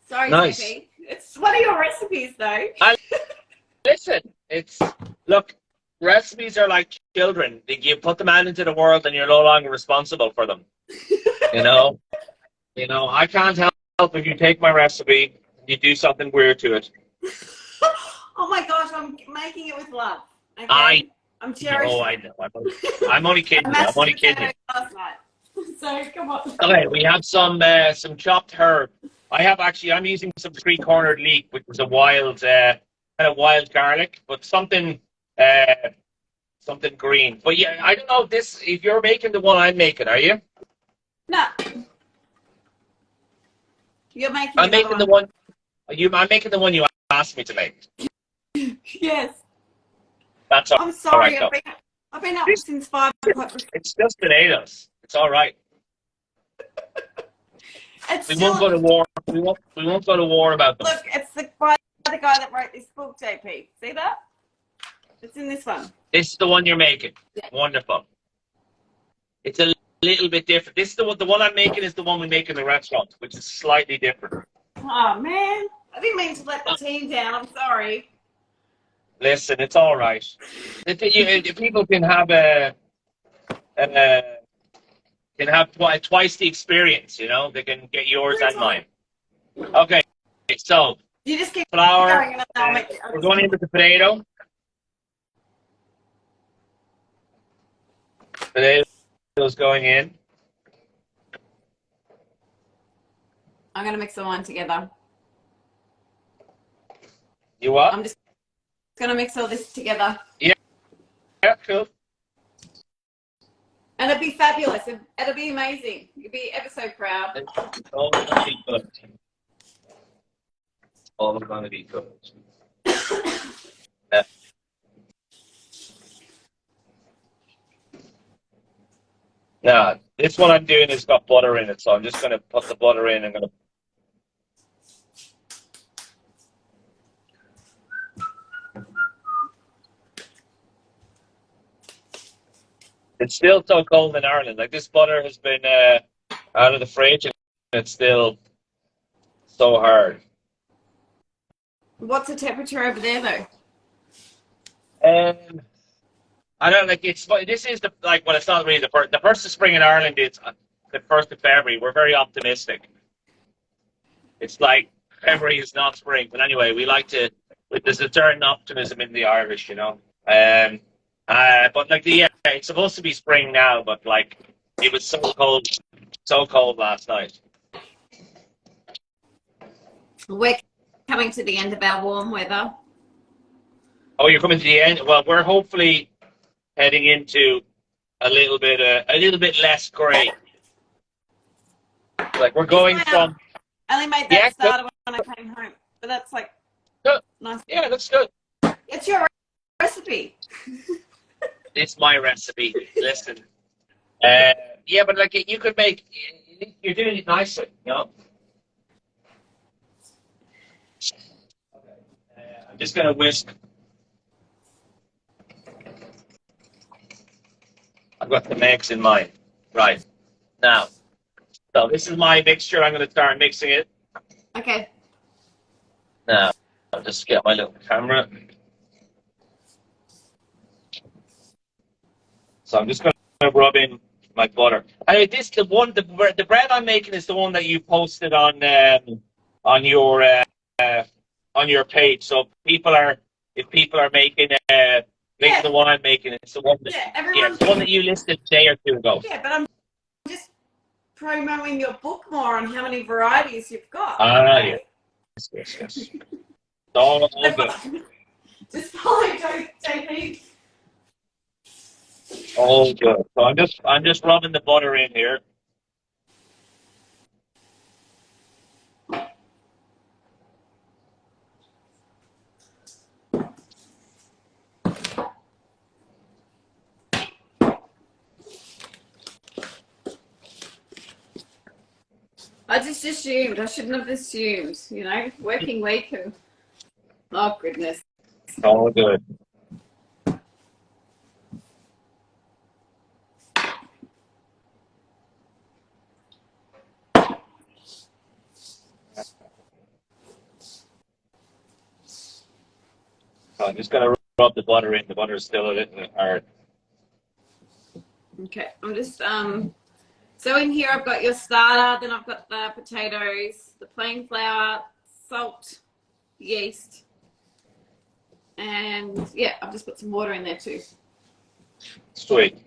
[SPEAKER 1] Sorry,
[SPEAKER 2] Nice.
[SPEAKER 1] JP. It's one of your recipes, though.
[SPEAKER 2] Listen, look, recipes are like children. You put them out into the world and you're no longer responsible for them. You know? I can't help if you take my recipe and you do something weird to it.
[SPEAKER 1] Oh my gosh, I'm making it with love. Okay? I'm cherishing.
[SPEAKER 2] I know. I'm only kidding you. I'm only kidding you.
[SPEAKER 1] Last night. So come on.
[SPEAKER 2] Okay, we have some chopped herb. I'm using some three-cornered leek, which is a wild kind of wild garlic, but something green. But yeah, I don't know if you're making the one I'm making, are you?
[SPEAKER 1] No. You're making
[SPEAKER 2] I'm making the one. I'm making the one you asked me to make.
[SPEAKER 1] Yes.
[SPEAKER 2] That's all.
[SPEAKER 1] I'm sorry.
[SPEAKER 2] All right,
[SPEAKER 1] I've been up since 5 o'clock.
[SPEAKER 2] It's just potatoes. It's all right. We won't go to war. We won't go to war about them.
[SPEAKER 1] Look, it's the guy that wrote this book, JP. See that? It's in this one.
[SPEAKER 2] This is the one you're making.
[SPEAKER 1] Yeah.
[SPEAKER 2] Wonderful. It's a little bit different. This is the one I'm making is the one we make in the restaurant, which is slightly different.
[SPEAKER 1] Oh man, I didn't mean to let the team down. I'm sorry.
[SPEAKER 2] Listen, it's all right. People can have twice the experience. They can get yours and mine. Okay, so
[SPEAKER 1] you just keep
[SPEAKER 2] flour.
[SPEAKER 1] Going and I'll make it.
[SPEAKER 2] We're going in with the potato. Potatoes going in.
[SPEAKER 1] I'm gonna mix the wine together.
[SPEAKER 2] You what?
[SPEAKER 1] I'm just gonna mix all this together.
[SPEAKER 2] Yeah, cool.
[SPEAKER 1] And it'd be fabulous. It'll be amazing. You'll be ever so proud.
[SPEAKER 2] It's all gonna be good. It's all gonna be good. Yeah. Now, this one I'm doing has got butter in it, so I'm just gonna put the butter in. It's still so cold in Ireland. Like, this butter has been out of the fridge and it's still so hard.
[SPEAKER 1] What's the temperature over there, though?
[SPEAKER 2] I don't like it's. This is it's not really the first of spring in Ireland is the 1st of February. We're very optimistic. It's like February is not spring, but anyway, there's a certain optimism in the Irish, But it's supposed to be spring now, but it was so cold last night.
[SPEAKER 1] We're coming to the end of our warm weather.
[SPEAKER 2] Oh, you're coming to the end. Well, we're hopefully heading into a little bit less grey. We're going from.
[SPEAKER 1] I only made that starter when I came home, but that's
[SPEAKER 2] good.
[SPEAKER 1] Nice.
[SPEAKER 2] Yeah, that's good.
[SPEAKER 1] It's your recipe.
[SPEAKER 2] It's my recipe. Listen. Yeah, but you could make. You're doing it nicely, I'm just gonna whisk. I've got the mix in mind. Right. Now. So this is my mixture. I'm going to start mixing it.
[SPEAKER 1] Okay.
[SPEAKER 2] Now, I'll just get my little camera. So I'm just going to rub in my butter. Anyway, the bread I'm making is the one that you posted on your page. So if people are making the one I'm making, it's the one it's the one that you listed a day or two ago.
[SPEAKER 1] Yeah, but I'm just promoting your book more on how many varieties you've got.
[SPEAKER 2] Yeah. Yes. It's all good.
[SPEAKER 1] Just follow JP.
[SPEAKER 2] All good. So I'm just rubbing the butter in here.
[SPEAKER 1] I just assumed. I shouldn't have assumed. You know, working week and oh goodness.
[SPEAKER 2] All good. So I'm just gonna rub the butter in. The butter is still a little hard.
[SPEAKER 1] Okay, I'm just So in here I've got your starter, then I've got the potatoes, the plain flour, salt, yeast, and yeah, I've just put some water in there too.
[SPEAKER 2] Sweet.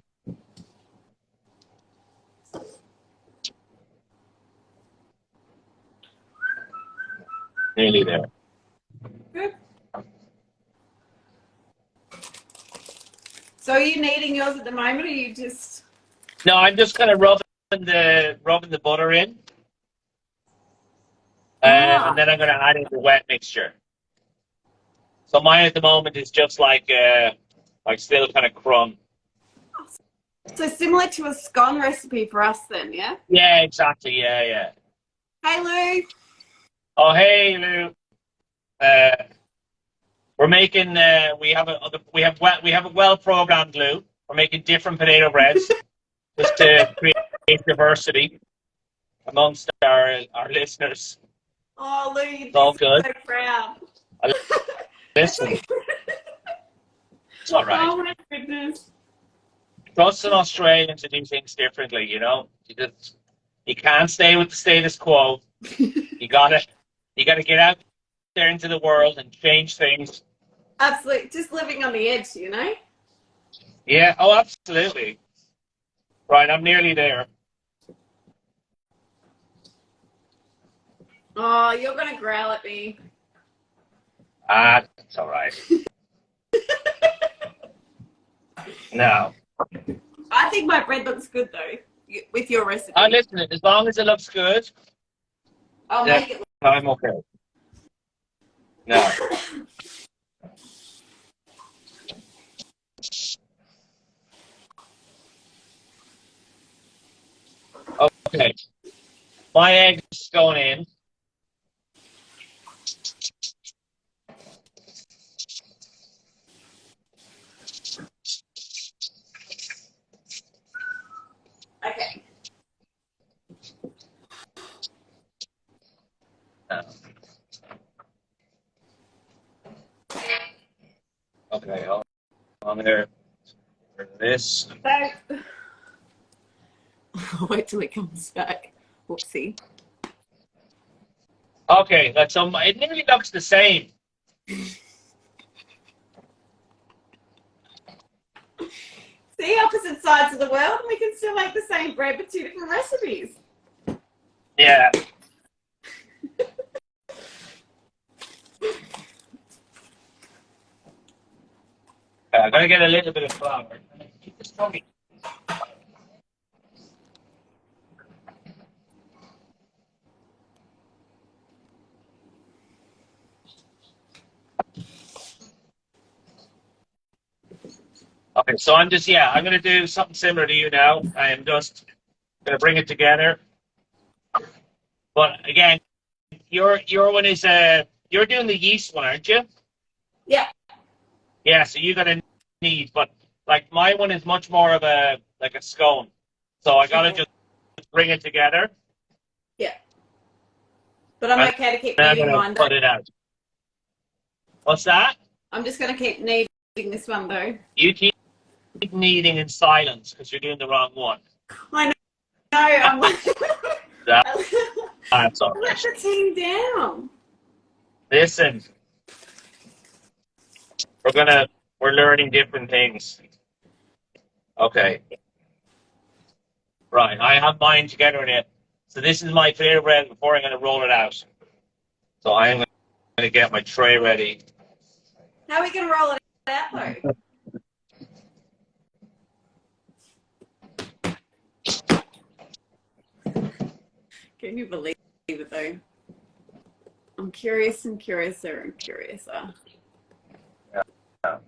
[SPEAKER 2] Nearly there.
[SPEAKER 1] Good. So are you kneading yours at the moment, or are you just?
[SPEAKER 2] No, I'm just kind of rubbing the butter in, and then I'm going to add in the wet mixture. So mine at the moment is just like still kind of crumb.
[SPEAKER 1] So similar to a scone recipe for us then, yeah?
[SPEAKER 2] Yeah, exactly. Yeah, yeah.
[SPEAKER 1] Hey Lou.
[SPEAKER 2] Oh, hey Lou. We're making we have a well programmed Lou. We're making different potato breads just to create diversity amongst our listeners.
[SPEAKER 1] Oh Lou, you'd
[SPEAKER 2] It's all
[SPEAKER 1] be
[SPEAKER 2] good.
[SPEAKER 1] so proud.
[SPEAKER 2] Listen, it's all right.
[SPEAKER 1] Oh my goodness.
[SPEAKER 2] Us and Australians to do things differently, you know. You can't stay with the status quo. You gotta get out there into the world and change things.
[SPEAKER 1] Absolutely. Just living on the edge, you know?
[SPEAKER 2] Yeah, oh absolutely. Right, I'm nearly there.
[SPEAKER 1] Oh, you're gonna growl at me.
[SPEAKER 2] Ah, it's all right. No.
[SPEAKER 1] I think my bread looks good though, with your recipe.
[SPEAKER 2] Listen, as long as it looks good,
[SPEAKER 1] I'll make it.
[SPEAKER 2] I'm okay. No. Okay. My egg is going in.
[SPEAKER 1] Okay.
[SPEAKER 2] Okay, on there. This.
[SPEAKER 1] So, wait till it comes back. Whoopsie.
[SPEAKER 2] Okay, that's it nearly looks the same.
[SPEAKER 1] See, opposite sides of the world, and we can still make the same bread with two different recipes.
[SPEAKER 2] Yeah. I'm gonna get a little bit of flour. Okay, so I'm gonna do something similar to you now. I am just gonna bring it together. But again, your one is you're doing the yeast one, aren't you?
[SPEAKER 1] Yeah.
[SPEAKER 2] Yeah, so you're gonna need, but like my one is much more of a scone. So I gotta just bring it together.
[SPEAKER 1] Yeah. But I'm okay to keep
[SPEAKER 2] And I'm
[SPEAKER 1] kneading
[SPEAKER 2] gonna
[SPEAKER 1] mine.
[SPEAKER 2] put it out. What's that?
[SPEAKER 1] I'm just going to keep kneading this one though.
[SPEAKER 2] You keep kneading in silence because you're doing the wrong one.
[SPEAKER 1] I know. I'm like,
[SPEAKER 2] That's all right.
[SPEAKER 1] let the team down.
[SPEAKER 2] Listen, we're learning different things. Okay. Right, I have mine together in it. So this is my potato bread before I'm going to roll it out. So I'm going to get my tray ready.
[SPEAKER 1] How are we going to roll it out though? Can you believe it though? I'm curious and curiouser and curiouser.
[SPEAKER 2] Yeah.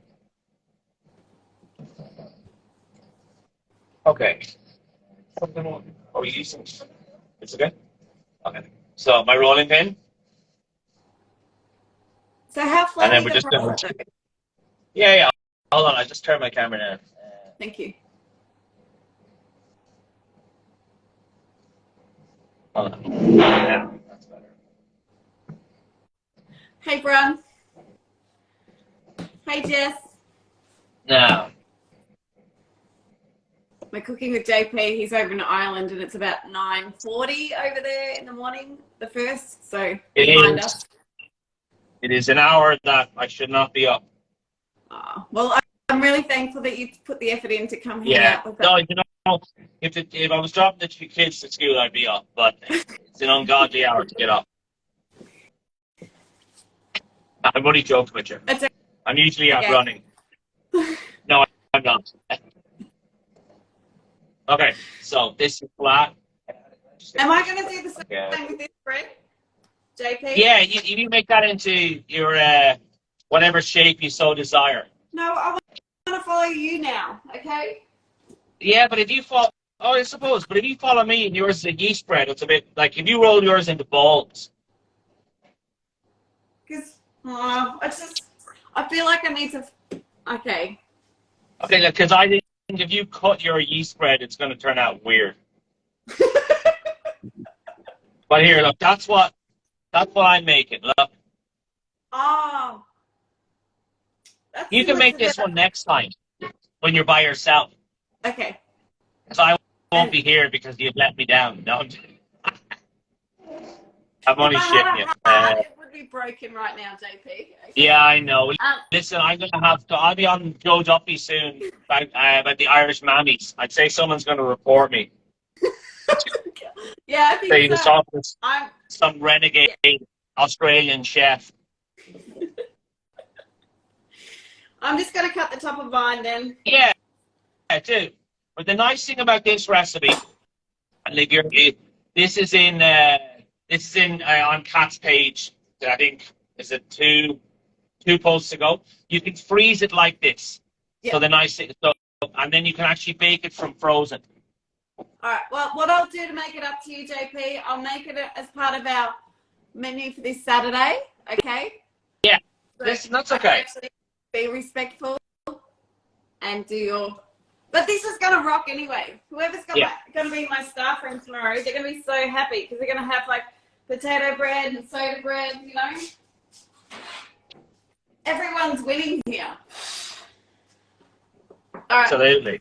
[SPEAKER 2] Okay. Oh, you using? It's okay? Okay. So my rolling pin,
[SPEAKER 1] So how
[SPEAKER 2] and
[SPEAKER 1] flat are
[SPEAKER 2] then
[SPEAKER 1] you
[SPEAKER 2] we're
[SPEAKER 1] going
[SPEAKER 2] just
[SPEAKER 1] to roll
[SPEAKER 2] going
[SPEAKER 1] it
[SPEAKER 2] to.
[SPEAKER 1] though?
[SPEAKER 2] Yeah, yeah. Hold on, I just turned my camera down.
[SPEAKER 1] Thank you.
[SPEAKER 2] Hold on. Yeah, that's better.
[SPEAKER 1] Hey, Bron. Hey, Jess.
[SPEAKER 2] Now,
[SPEAKER 1] We're cooking with JP. He's over in Ireland, and it's about 9:40 over there in the morning, the first. So
[SPEAKER 2] it
[SPEAKER 1] behind
[SPEAKER 2] is.
[SPEAKER 1] us.
[SPEAKER 2] It is an hour that I should not be up.
[SPEAKER 1] Well, I'm really thankful that you put the effort in to come hang
[SPEAKER 2] Yeah.
[SPEAKER 1] out with us.
[SPEAKER 2] No, you know, if I was dropping the two kids to school, I'd be up. But it's an ungodly hour to get up. I'm only joking with you.
[SPEAKER 1] It's
[SPEAKER 2] I'm usually out
[SPEAKER 1] okay.
[SPEAKER 2] running. No, I'm not. Okay, so this is flat.
[SPEAKER 1] Am I going to do the same
[SPEAKER 2] Okay.
[SPEAKER 1] with this bread, JP?
[SPEAKER 2] Yeah, you make that into your whatever shape you so desire.
[SPEAKER 1] No, I want to follow you now, okay?
[SPEAKER 2] Yeah, but if you follow, oh, I suppose, but if you follow me and yours is a yeast bread, it's a bit like if you roll yours into balls.
[SPEAKER 1] Because I feel like I need to. Okay.
[SPEAKER 2] Okay, because I think if you cut your yeast bread, it's going to turn out weird. But here, look, that's what I'm making. Look,
[SPEAKER 1] Oh, that's
[SPEAKER 2] you can
[SPEAKER 1] similar
[SPEAKER 2] make
[SPEAKER 1] to
[SPEAKER 2] this
[SPEAKER 1] the.
[SPEAKER 2] one next time when you're by yourself.
[SPEAKER 1] Okay.
[SPEAKER 2] So I won't
[SPEAKER 1] And
[SPEAKER 2] be here because you've let me down. No, I'm
[SPEAKER 1] if
[SPEAKER 2] only
[SPEAKER 1] I had
[SPEAKER 2] shitting
[SPEAKER 1] a
[SPEAKER 2] you.
[SPEAKER 1] heart, it would be broken right now, JP.
[SPEAKER 2] Yeah,
[SPEAKER 1] Okay.
[SPEAKER 2] I know.
[SPEAKER 1] Um,
[SPEAKER 2] Listen, I'm gonna have to. I'll be on Joe Duffy soon about the Irish mammies. I'd say someone's gonna report me.
[SPEAKER 1] yeah, I think
[SPEAKER 2] Say
[SPEAKER 1] so.
[SPEAKER 2] the office,
[SPEAKER 1] I'm.
[SPEAKER 2] some renegade
[SPEAKER 1] Yeah.
[SPEAKER 2] Australian chef.
[SPEAKER 1] I'm just gonna cut the top of mine then.
[SPEAKER 2] Yeah, I do. But the nice thing about this recipe, and if you're, this is in on Kat's page. I think is it two posts ago. You can freeze it like this.
[SPEAKER 1] Yeah.
[SPEAKER 2] So the nice thing, so, and then you can actually bake it from frozen.
[SPEAKER 1] All right. Well, what I'll do to make it up to you, JP, I'll make it as part of our menu for this Saturday. Okay.
[SPEAKER 2] Yeah,
[SPEAKER 1] So
[SPEAKER 2] that's
[SPEAKER 1] I can
[SPEAKER 2] okay.
[SPEAKER 1] actually be respectful and do your. But this is gonna rock anyway. Whoever's gonna be my staff room tomorrow, they're gonna be so happy because they're gonna have like potato bread and soda bread. You know, everyone's winning here. All right.
[SPEAKER 2] Absolutely.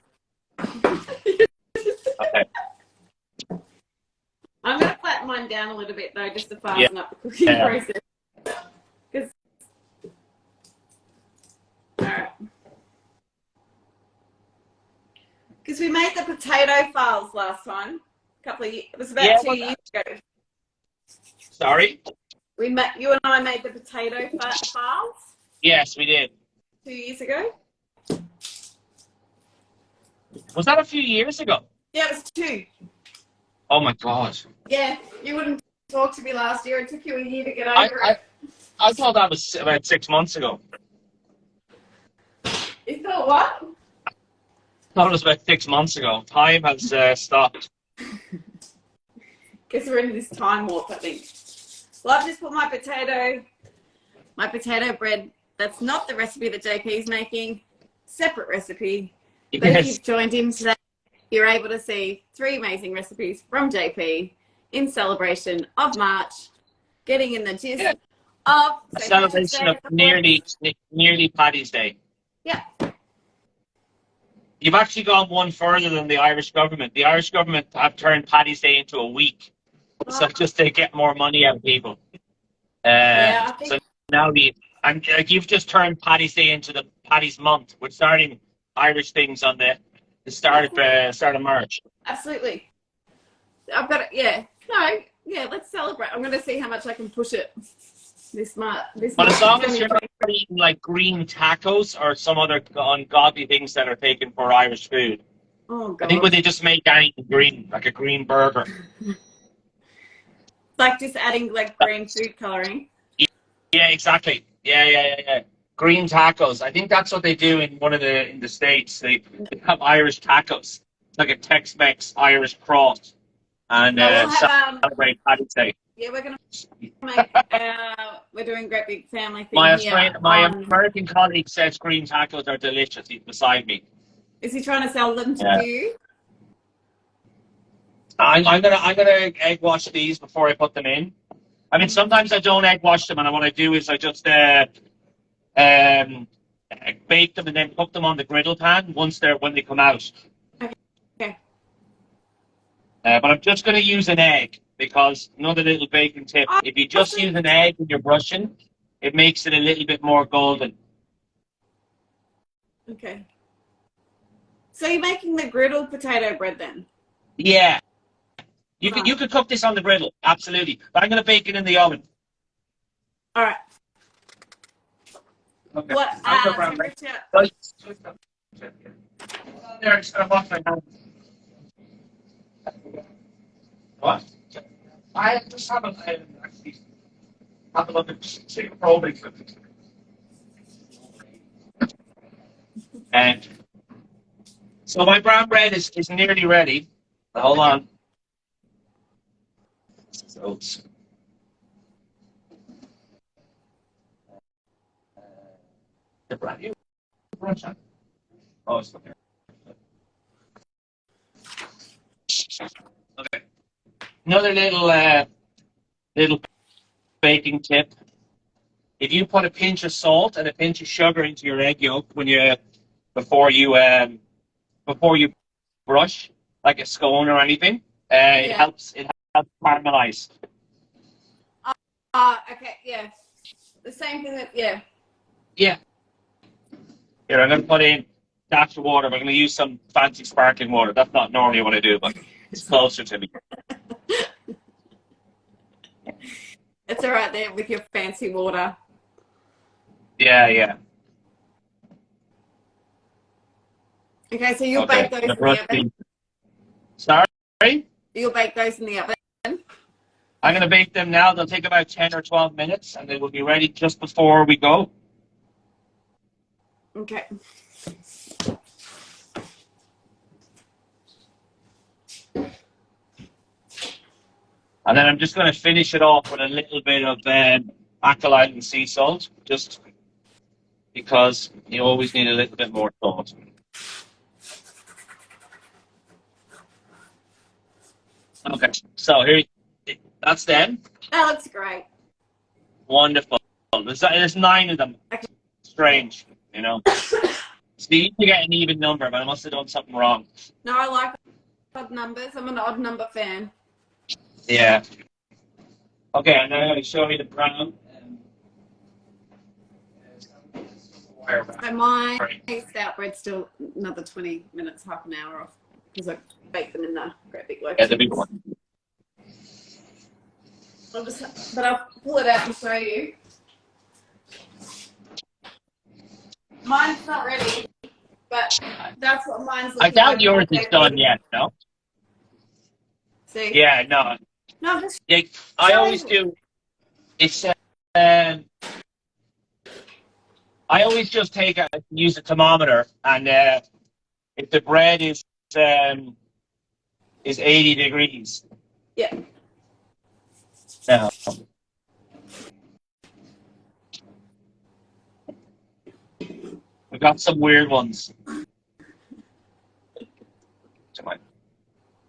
[SPEAKER 2] Okay.
[SPEAKER 1] I'm gonna flatten mine down a little bit though, just to
[SPEAKER 2] Yeah.
[SPEAKER 1] fasten up the cooking process. Because. All right. Because we made the potato files last time. It was about 2 years ago.
[SPEAKER 2] Sorry?
[SPEAKER 1] You and I made the potato files
[SPEAKER 2] Yes, we did.
[SPEAKER 1] 2 years ago.
[SPEAKER 2] Was that a few years ago?
[SPEAKER 1] Yeah, it was 2.
[SPEAKER 2] Oh my god.
[SPEAKER 1] Yeah, you wouldn't talk to me last year. It took you a year to get over it.
[SPEAKER 2] I thought that was about 6 months ago.
[SPEAKER 1] You thought what?
[SPEAKER 2] I thought it was about 6 months ago. Time has stopped.
[SPEAKER 1] Guess we're in this time warp, I think. Well, I've just put my potato bread. That's not the recipe that JP's making. Separate recipe. But if you've joined in today, you're able to see 3 amazing recipes from JP in celebration of March, getting in the gist of
[SPEAKER 2] A celebration of nearly Paddy's Day.
[SPEAKER 1] Yeah.
[SPEAKER 2] You've actually gone one further than the Irish government. The Irish government have turned Paddy's Day into a week. So just to get more money out of people.
[SPEAKER 1] Yeah, I think
[SPEAKER 2] so now you've just turned Paddy's Day into the Paddy's month. We're starting Irish things on the start of March.
[SPEAKER 1] absolutely. I've got it. Yeah. No. Yeah. Let's celebrate. I'm going to see how much I can push it this month.
[SPEAKER 2] But as long as you're not eating like green tacos or some other ungodly things that are taken for Irish food.
[SPEAKER 1] Oh God.
[SPEAKER 2] I think when they just make anything green, like a green burger.
[SPEAKER 1] Like just adding like green food coloring.
[SPEAKER 2] Yeah, exactly. Yeah. Green tacos. I think that's what they do in the States. They have Irish tacos. It's like a Tex-Mex Irish cross. and
[SPEAKER 1] No, we'll have
[SPEAKER 2] celebrate Paddy's Day.
[SPEAKER 1] yeah, we're gonna make we're doing great big family thing
[SPEAKER 2] My
[SPEAKER 1] here.
[SPEAKER 2] American colleague says green tacos are delicious. He's beside me.
[SPEAKER 1] Is he trying to sell them to
[SPEAKER 2] Yeah.
[SPEAKER 1] you?
[SPEAKER 2] I'm gonna egg wash these before I put them in. I mean, sometimes I don't egg wash them, and what I do is I just bake them and then cook them on the griddle pan when they come out.
[SPEAKER 1] Okay.
[SPEAKER 2] But I'm just gonna use an egg because another little baking tip: if you just use an egg when you're brushing, it makes it a little bit more golden.
[SPEAKER 1] Okay. So you're making the griddle potato bread then?
[SPEAKER 2] Yeah. You could cook this on the griddle, absolutely. But I'm going to bake it in the oven.
[SPEAKER 1] All right.
[SPEAKER 2] Okay.
[SPEAKER 1] What temperature?
[SPEAKER 2] There, it's going to wash my hands. What? I just haven't actually have a look at probing. And so my brown bread is nearly ready. Hold on. So, the brand new brush on. Oh, it's okay. Okay. Another little baking tip. If you put a pinch of salt and a pinch of sugar into your egg yolk before you brush, like a scone or anything, it helps caramelize.
[SPEAKER 1] Okay, yeah. The same thing that, yeah.
[SPEAKER 2] Yeah. Here, I'm going to put in dash of water. We're going to use some fancy sparkling water. That's not normally what I do, but it's closer to me.
[SPEAKER 1] It's all right there with your fancy water.
[SPEAKER 2] Yeah.
[SPEAKER 1] Okay, so you'll bake those in the oven?
[SPEAKER 2] Sorry?
[SPEAKER 1] You'll bake those in the oven?
[SPEAKER 2] I'm going to bake them now. They'll take about 10 or 12 minutes, and they will be ready just before we go.
[SPEAKER 1] Okay.
[SPEAKER 2] And then I'm just going to finish it off with a little bit of acolyte and sea salt, just because you always need a little bit more salt. Okay, so here, that's them.
[SPEAKER 1] That looks great.
[SPEAKER 2] Wonderful. There's 9 of them.
[SPEAKER 1] Okay.
[SPEAKER 2] Strange, you know. It's easy to get an even number, but I must have done something wrong.
[SPEAKER 1] No, I like odd numbers. I'm an odd number fan.
[SPEAKER 2] Yeah. Okay, and now I'm going to show you the brown.
[SPEAKER 1] So my stout bread's still another 20 minutes, half an hour off, because I baked them in the great big loaf.
[SPEAKER 2] Yeah, the big one.
[SPEAKER 1] But I'll pull it out and show you. Mine's not ready, but that's what mine's looking
[SPEAKER 2] I doubt
[SPEAKER 1] like.
[SPEAKER 2] yours is done yet, no?
[SPEAKER 1] See?
[SPEAKER 2] Yeah, no.
[SPEAKER 1] No, just
[SPEAKER 2] I always do. It's I always just use a thermometer, and if the bread is 80 degrees.
[SPEAKER 1] Yeah.
[SPEAKER 2] No. We've got some weird ones. So I might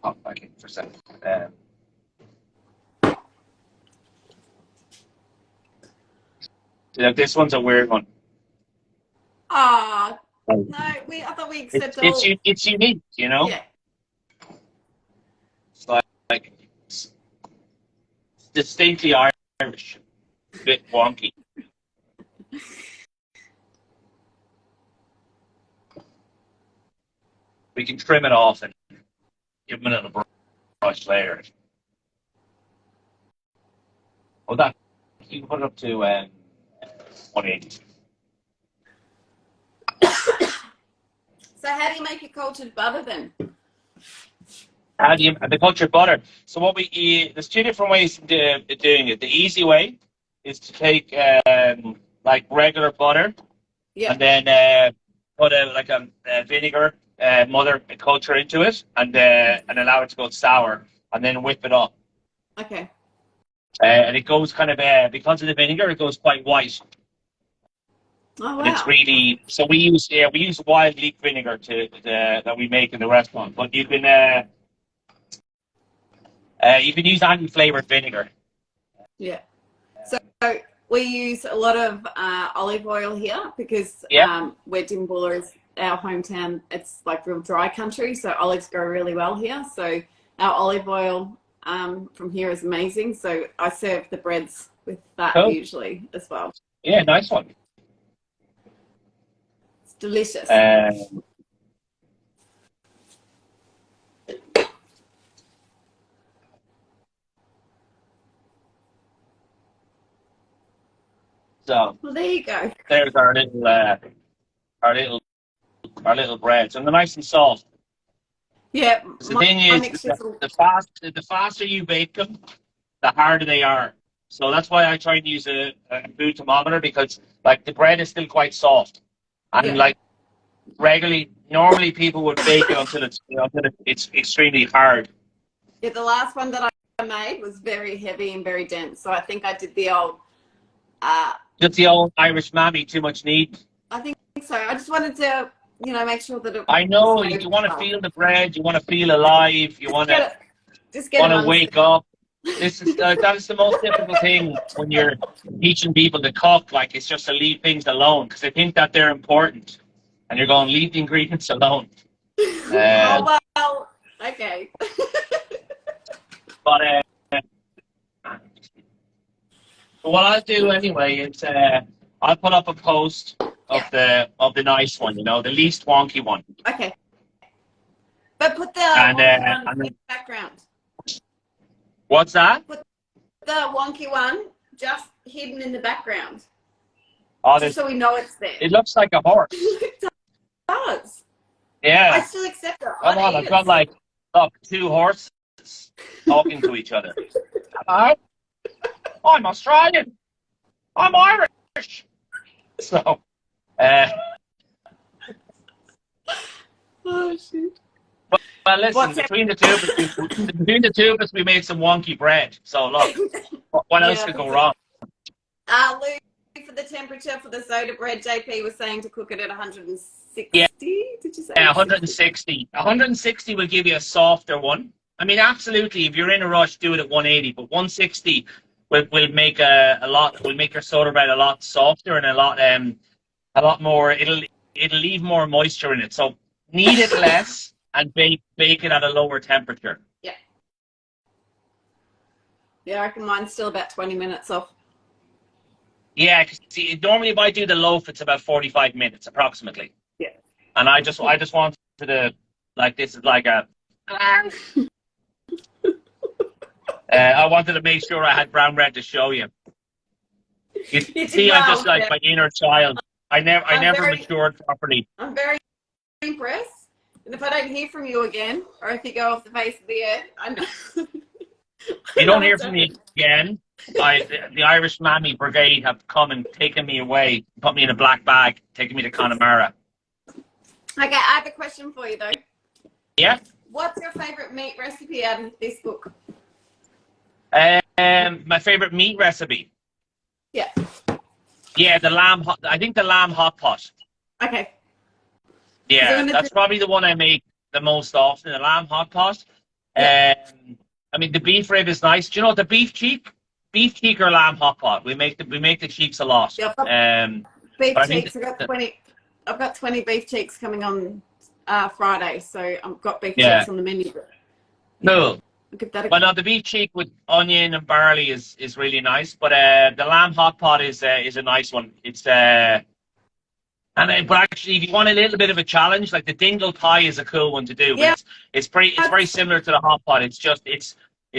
[SPEAKER 2] pop back in for a second. This one's a weird one.
[SPEAKER 1] Ah, no, I thought we accepted all.
[SPEAKER 2] It's unique, you know?
[SPEAKER 1] Yeah.
[SPEAKER 2] It's like it's distinctly Irish. A bit wonky. We can trim it off and give them a little brush later. Oh, that you can put it up to 180.
[SPEAKER 1] So how do you make your cultured butter then?
[SPEAKER 2] How do you the cultured butter? So there's 2 different ways of doing it. The easy way is to take like regular butter, and then put a vinegar, mother culture into it, and allow it to go sour. and then whip it up.
[SPEAKER 1] Okay.
[SPEAKER 2] And it goes kind of, because of the vinegar, it goes quite white.
[SPEAKER 1] Oh,
[SPEAKER 2] And it's
[SPEAKER 1] wow.
[SPEAKER 2] really, so we use wild leek vinegar that we make in the restaurant. But you can use any flavored vinegar.
[SPEAKER 1] Yeah. So we use a lot of olive oil here because
[SPEAKER 2] Yeah.
[SPEAKER 1] where Dimboola is our hometown, it's like real dry country, so olives grow really well here. So our olive oil from here is amazing. So I serve the breads with that
[SPEAKER 2] Cool.
[SPEAKER 1] usually as well.
[SPEAKER 2] Yeah, nice one.
[SPEAKER 1] It's delicious.
[SPEAKER 2] So
[SPEAKER 1] Well, there you go.
[SPEAKER 2] there's our little breads, and they're nice and soft.
[SPEAKER 1] Yeah,
[SPEAKER 2] The thing
[SPEAKER 1] my
[SPEAKER 2] is,
[SPEAKER 1] mixture's
[SPEAKER 2] the faster you bake them, the harder they are. So that's why I try and use a food thermometer, because like the bread is still quite soft, and
[SPEAKER 1] yeah.
[SPEAKER 2] like normally people would bake it until it's extremely hard.
[SPEAKER 1] Yeah, the last one that I made was very heavy and very dense. So I think I did the old.
[SPEAKER 2] Just the old Irish mammy, too much need.
[SPEAKER 1] I think so. I just wanted to, make sure that it.
[SPEAKER 2] I know
[SPEAKER 1] was
[SPEAKER 2] you want to feel the bread, you want to feel alive, you want to
[SPEAKER 1] get it
[SPEAKER 2] wake up. This is that is the most difficult thing when you're teaching people to cook. Like, it's just to leave things alone, because they think that they're important, and you're going, leave the ingredients alone.
[SPEAKER 1] Oh well, okay.
[SPEAKER 2] But what I'll do anyway is I'll put up a post of the nice one, the least wonky one.
[SPEAKER 1] Okay. But put the wonky one in the background.
[SPEAKER 2] What's that?
[SPEAKER 1] Put the wonky one just hidden in the background.
[SPEAKER 2] Oh,
[SPEAKER 1] just so we know it's there.
[SPEAKER 2] It looks like a horse.
[SPEAKER 1] It does.
[SPEAKER 2] Yeah.
[SPEAKER 1] I still accept it.
[SPEAKER 2] Come on, I've got two horses talking to each other. Hello? I'm Australian. I'm Irish. So,
[SPEAKER 1] oh shoot.
[SPEAKER 2] Well, listen. Between the two of us, we made some wonky bread. So look, what else could go wrong?
[SPEAKER 1] Lou, for the temperature for the soda bread, JP was saying to cook it at 160.
[SPEAKER 2] Yeah.
[SPEAKER 1] Did you say?
[SPEAKER 2] Yeah, 160. 160 will give you a softer one. I mean, absolutely. If you're in a rush, do it at 180. But 160 will make will make your soda bread a lot softer and a lot more. It'll leave more moisture in it. So knead it less and bake it at a lower temperature.
[SPEAKER 1] Yeah. Yeah, I reckon mine's still about 20 minutes off.
[SPEAKER 2] Yeah, because see, normally if I do the loaf, it's about 45 minutes approximately.
[SPEAKER 1] Yeah.
[SPEAKER 2] And I just wanted to, like, this is like a. I wanted to make sure I had brown bread to show you. You see, I'm just like my inner child. I never matured properly.
[SPEAKER 1] I'm very impressed. And if I don't hear from you again, or if you go off the face of the earth, I know.
[SPEAKER 2] You don't hear from me again. The Irish Mammy Brigade have come and taken me away, put me in a black bag, taken me to Connemara.
[SPEAKER 1] Okay, I have a question for you though.
[SPEAKER 2] Yeah.
[SPEAKER 1] What's your favourite meat recipe out of this book?
[SPEAKER 2] My favourite meat recipe.
[SPEAKER 1] Yeah.
[SPEAKER 2] Yeah, I think the lamb hot pot.
[SPEAKER 1] Okay.
[SPEAKER 2] Yeah, that's probably the one I make the most often, the lamb hot pot. Yeah. I mean, the beef rib is nice. Do you know the beef cheek? Beef cheek or lamb hot pot? We make the cheeks a lot.
[SPEAKER 1] Yeah, beef cheeks. I've got 20 beef cheeks coming on Friday, so I've got beef cheeks on the menu.
[SPEAKER 2] Cool.
[SPEAKER 1] Well,
[SPEAKER 2] no, the beef cheek with onion and barley is really nice, but the lamb hot pot is a nice one. It's but actually, if you want a little bit of a challenge, like the dingle pie is a cool one to do.
[SPEAKER 1] Yeah.
[SPEAKER 2] It's very similar to the hot pot. It's just it's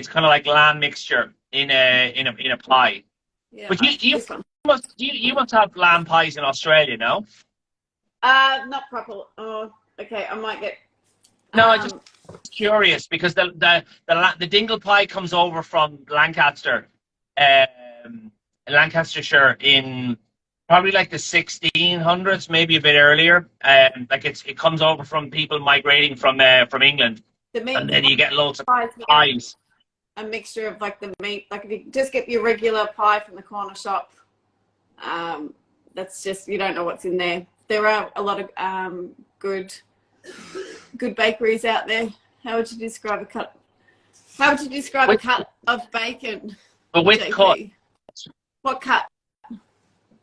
[SPEAKER 2] kind of like lamb mixture in a pie.
[SPEAKER 1] Yeah.
[SPEAKER 2] But you must have lamb pies in Australia, no?
[SPEAKER 1] Not proper. Oh, okay. I might get.
[SPEAKER 2] No, I'm just curious because the dingle pie comes over from Lancaster, Lancashire in probably like the 1600s, maybe a bit earlier. Like it comes over from people migrating from England, and then you get loads of pies.
[SPEAKER 1] a mixture of like the meat. Like if you just get your regular pie from the corner shop, that's just, you don't know what's in there. There are a lot of good bakeries out there. How would you describe a cut? How would you describe a cut of bacon?
[SPEAKER 2] But which cut?
[SPEAKER 1] What cut?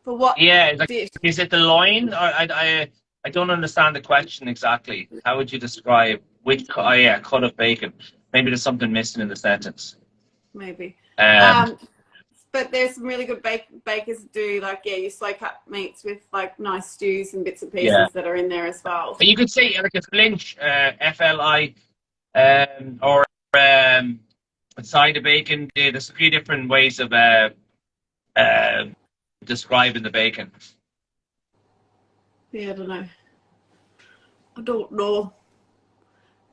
[SPEAKER 1] For what?
[SPEAKER 2] Yeah, like,
[SPEAKER 1] dish?
[SPEAKER 2] is it the loin? Or I don't understand the question exactly. How would you describe which cut? Oh, yeah, cut of bacon. Maybe there's something missing in the sentence.
[SPEAKER 1] Maybe.
[SPEAKER 2] Um,
[SPEAKER 1] But there's some really good bakers that do like, yeah, you slow cut meats with like nice stews and bits and pieces
[SPEAKER 2] yeah.
[SPEAKER 1] that are in there as well.
[SPEAKER 2] But you could say like a flinch, FLI, or a side of bacon. Yeah, there's a few different ways of describing the bacon.
[SPEAKER 1] Yeah, I don't know. I don't know.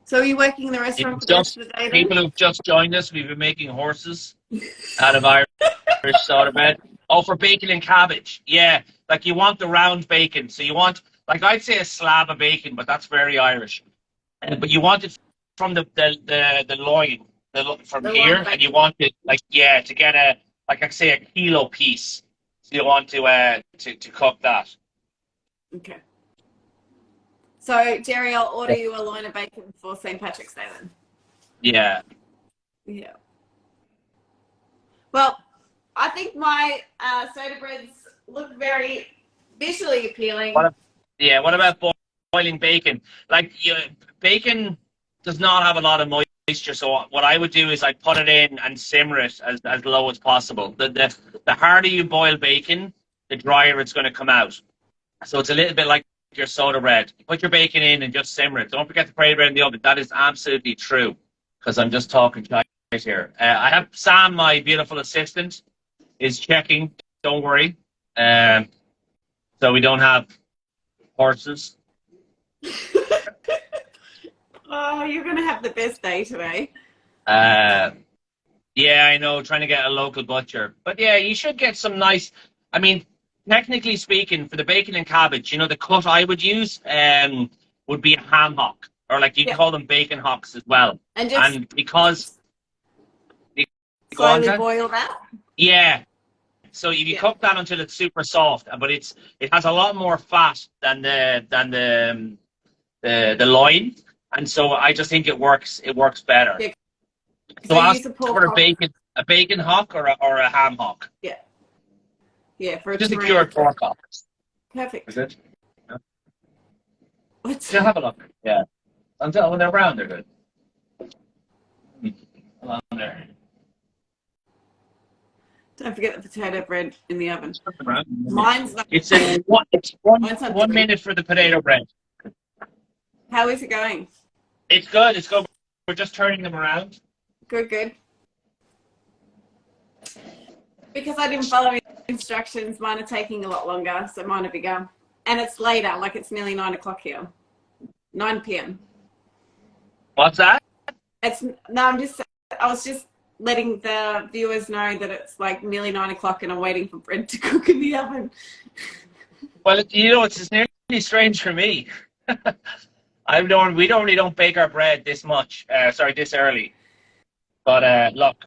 [SPEAKER 1] So are you working in the restaurant for the rest of the day then?
[SPEAKER 2] People who've just joined us, we've been making horses out of Irish soda bread. Oh, for bacon and cabbage. Yeah, like you want the round bacon. So you want, like I'd say a slab of bacon, but that's very Irish. But you want it from the loin, from
[SPEAKER 1] The
[SPEAKER 2] here,
[SPEAKER 1] loin
[SPEAKER 2] and you want it like, yeah, to get a, like I say, a kilo piece. So you want to cook that.
[SPEAKER 1] Okay. So Jerry, I'll order you a loin of bacon for St. Patrick's Day then.
[SPEAKER 2] Yeah.
[SPEAKER 1] Yeah. Well, I think my soda breads look very visually appealing.
[SPEAKER 2] What about boiling bacon? Like, bacon does not have a lot of moisture, so what I would do is I put it in and simmer it as low as possible. The harder you boil bacon, the drier it's going to come out. So it's a little bit like your soda bread. You put your bacon in and just simmer it. Don't forget to put it in the oven. That is absolutely true, because I'm just talking shit here. I have Sam, my beautiful assistant, is checking. Don't worry. So we don't have horses.
[SPEAKER 1] Oh, you're going to have the best day today.
[SPEAKER 2] Yeah, I know, trying to get a local butcher. But yeah, you should get some nice, I mean, technically speaking, for the bacon and cabbage, the cut I would use would be a ham hock, or like you call them bacon hocks as well.
[SPEAKER 1] And
[SPEAKER 2] because
[SPEAKER 1] slowly boil that.
[SPEAKER 2] Yeah. So if you cook that until it's super soft, but it has a lot more fat than the loin, and so I just think it works better.
[SPEAKER 1] Yeah.
[SPEAKER 2] So ask for a bacon hock or a ham hock.
[SPEAKER 1] Yeah. Yeah, for
[SPEAKER 2] just a cured pork hock.
[SPEAKER 1] Perfect.
[SPEAKER 2] Is it? Yeah.
[SPEAKER 1] What's
[SPEAKER 2] have a look. Yeah. Until when they're brown, they're good. On there.
[SPEAKER 1] Don't forget the potato bread in the oven. Mine's not.
[SPEAKER 2] It's one minute for the potato bread.
[SPEAKER 1] How is it going?
[SPEAKER 2] It's good. It's good. We're just turning them around.
[SPEAKER 1] Good. Because I didn't follow instructions, mine are taking a lot longer, so mine are bigger. And it's later, like it's nearly 9 o'clock here. 9 p.m.
[SPEAKER 2] What's that?
[SPEAKER 1] I was just letting the viewers know that it's like nearly 9 o'clock and I'm waiting for bread to cook in the oven.
[SPEAKER 2] Well, it's nearly strange for me. We normally don't bake our bread this much. This early. But look,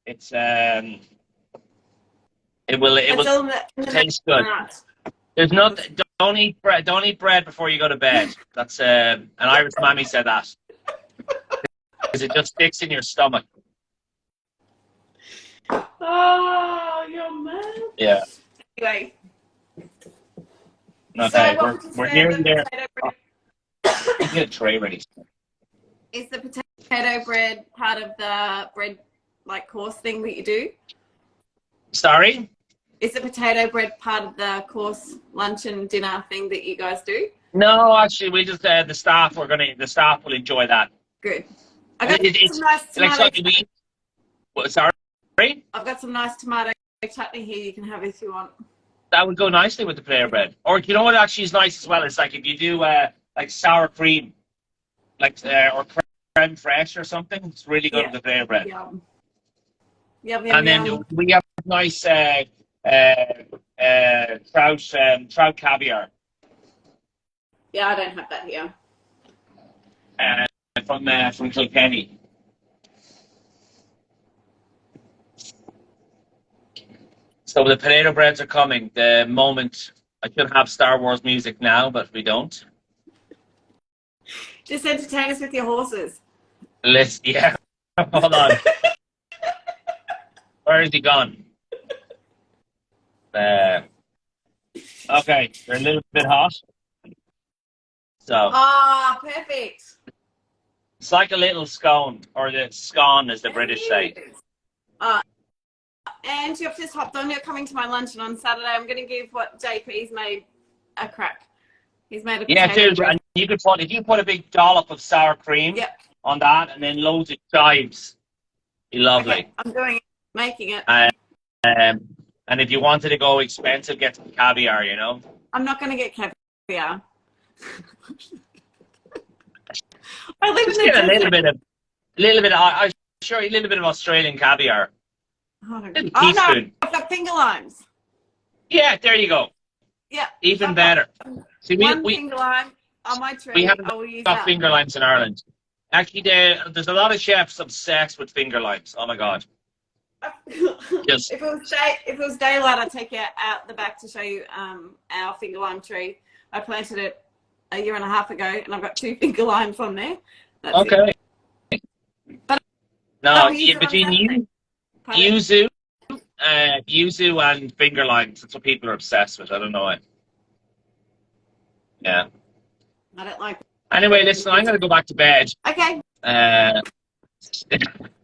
[SPEAKER 2] it's it will taste good. There's nothing. Don't eat bread. Don't eat bread before you go to bed. That's an Irish mammy said that, because it just sticks in your stomach.
[SPEAKER 1] Oh, you're mad.
[SPEAKER 2] Yeah.
[SPEAKER 1] Anyway.
[SPEAKER 2] Okay, we're nearly there. Get a tray ready.
[SPEAKER 1] Is the potato bread part of the bread like course thing that you do?
[SPEAKER 2] Sorry?
[SPEAKER 1] Is the potato bread part of the course lunch and dinner thing that you guys do?
[SPEAKER 2] No, actually, we just the staff will enjoy that.
[SPEAKER 1] Good. I got some nice tomato.
[SPEAKER 2] Sorry?
[SPEAKER 1] I've got some nice tomato chutney here you can have if you want.
[SPEAKER 2] That would go nicely with the potato bread. Or you know what actually is nice as well? It's like if you do like sour cream, like or creme fraiche or something. It's really good with the potato bread.
[SPEAKER 1] Yum,
[SPEAKER 2] and then we have nice trout caviar.
[SPEAKER 1] Yeah, I don't have that here.
[SPEAKER 2] From Kilkenny. So the potato breads are coming. The moment I should have Star Wars music now, but we don't.
[SPEAKER 1] Just entertain us with your horses.
[SPEAKER 2] Yeah. Hold on. Where is he gone? Okay, they're a little bit hot. So
[SPEAKER 1] Ah, perfect.
[SPEAKER 2] it's like a little scone, or the scone, as the
[SPEAKER 1] It
[SPEAKER 2] British say.
[SPEAKER 1] is. And you've just hopped on. You're coming to my luncheon on Saturday. I'm going to give what JP's made a crack. He's made a
[SPEAKER 2] Yeah,
[SPEAKER 1] potato
[SPEAKER 2] dude,
[SPEAKER 1] bread.
[SPEAKER 2] and you could put, if you put a big dollop of sour cream
[SPEAKER 1] Yep.
[SPEAKER 2] on that, and then loads of chives, be lovely.
[SPEAKER 1] Okay, I'm doing it, making it.
[SPEAKER 2] And if you wanted to go expensive, get some caviar. You know.
[SPEAKER 1] I'm not going to get caviar. I live
[SPEAKER 2] Just
[SPEAKER 1] in the
[SPEAKER 2] get a little
[SPEAKER 1] desert.
[SPEAKER 2] bit. I'm sure a little bit of Australian caviar.
[SPEAKER 1] Oh,
[SPEAKER 2] Little
[SPEAKER 1] no,
[SPEAKER 2] teaspoon.
[SPEAKER 1] I've got finger limes.
[SPEAKER 2] Yeah, there you go.
[SPEAKER 1] Yeah.
[SPEAKER 2] Even
[SPEAKER 1] I've
[SPEAKER 2] better. See,
[SPEAKER 1] one finger lime on my tree.
[SPEAKER 2] we haven't
[SPEAKER 1] I will use
[SPEAKER 2] got
[SPEAKER 1] that.
[SPEAKER 2] finger limes in Ireland. Actually, there's a lot of chefs obsessed with finger limes. Oh my god. Just
[SPEAKER 1] if it was daylight, I'd take you out the back to show you our finger lime tree. I planted it a year and a half ago, and I've got 2 finger limes on there. That's
[SPEAKER 2] okay.
[SPEAKER 1] it. But
[SPEAKER 2] No,
[SPEAKER 1] use it
[SPEAKER 2] between yuzu and finger limes, that's what people are obsessed with. I don't know why. Yeah.
[SPEAKER 1] I don't like.
[SPEAKER 2] Anyway, listen, I'm gonna go back to bed.
[SPEAKER 1] Okay.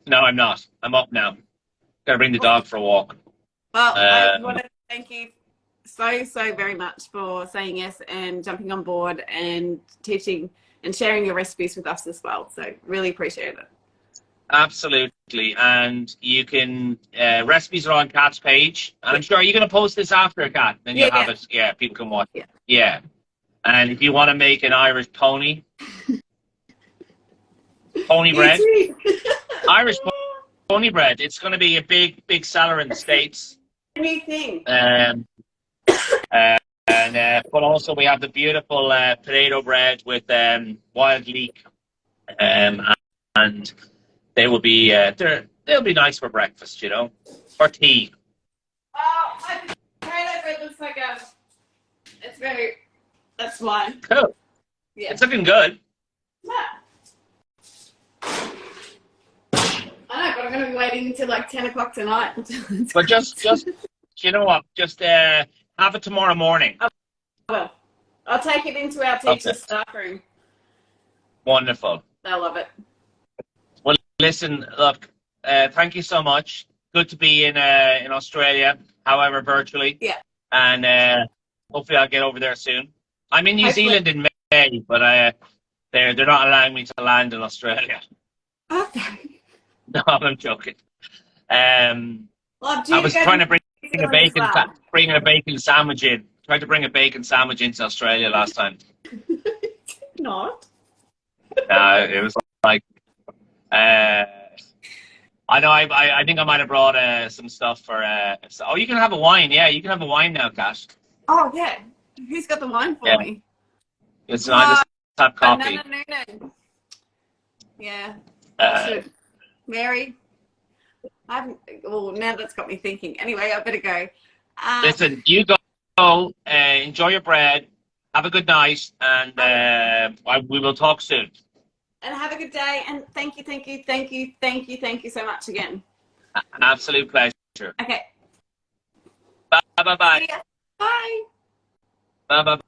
[SPEAKER 2] No, I'm not. I'm up now. Gotta bring the dog for a walk.
[SPEAKER 1] Well, I want to thank you so very much for saying yes and jumping on board and teaching and sharing your recipes with us as well. So really appreciate it.
[SPEAKER 2] Absolutely. And you can, recipes are on Kat's page. And I'm sure you're going to post this after, Kat. Then you'll have it. Yeah, people can watch it. Yeah. And if you want to make an Irish pony bread, Irish pony bread, it's going to be a big seller in the States.
[SPEAKER 1] Anything.
[SPEAKER 2] But also we have the beautiful potato bread with wild leek. And they will be they'll be nice for breakfast, you know, or tea.
[SPEAKER 1] Oh, my potato bread looks like that's mine.
[SPEAKER 2] Cool.
[SPEAKER 1] Yeah.
[SPEAKER 2] It's looking good.
[SPEAKER 1] Yeah. I know, but I'm going to be waiting until like 10 o'clock tonight.
[SPEAKER 2] But just you know what? Just have it tomorrow morning.
[SPEAKER 1] Well, I'll take it into our teacher's staff room.
[SPEAKER 2] Wonderful.
[SPEAKER 1] They'll love it.
[SPEAKER 2] Well, listen, look, thank you so much. Good to be in Australia, however, virtually.
[SPEAKER 1] Yeah.
[SPEAKER 2] And hopefully I'll get over there soon. I'm in New Zealand in May, but they're not allowing me to land in Australia.
[SPEAKER 1] Okay.
[SPEAKER 2] No, I'm joking.
[SPEAKER 1] Well,
[SPEAKER 2] I was trying to bring a bacon sandwich in. Tried to bring a bacon sandwich into Australia last time.
[SPEAKER 1] Not.
[SPEAKER 2] No, it was like I know. I think I might have brought some stuff for. Oh, you can have a wine. Yeah, you can have a wine now, Cash.
[SPEAKER 1] Oh yeah. Who's got the wine for me?
[SPEAKER 2] Listen, I just have coffee.
[SPEAKER 1] No. Yeah.
[SPEAKER 2] Uh,
[SPEAKER 1] Mary. I haven't. Well, now that's got me thinking. Anyway, I better go.
[SPEAKER 2] Listen, you go. Enjoy your bread. Have a good night, and we will talk soon.
[SPEAKER 1] And have a good day. And thank you so much again.
[SPEAKER 2] Absolute pleasure.
[SPEAKER 1] Okay.
[SPEAKER 2] Bye.
[SPEAKER 1] See ya. Bye.
[SPEAKER 2] Bye.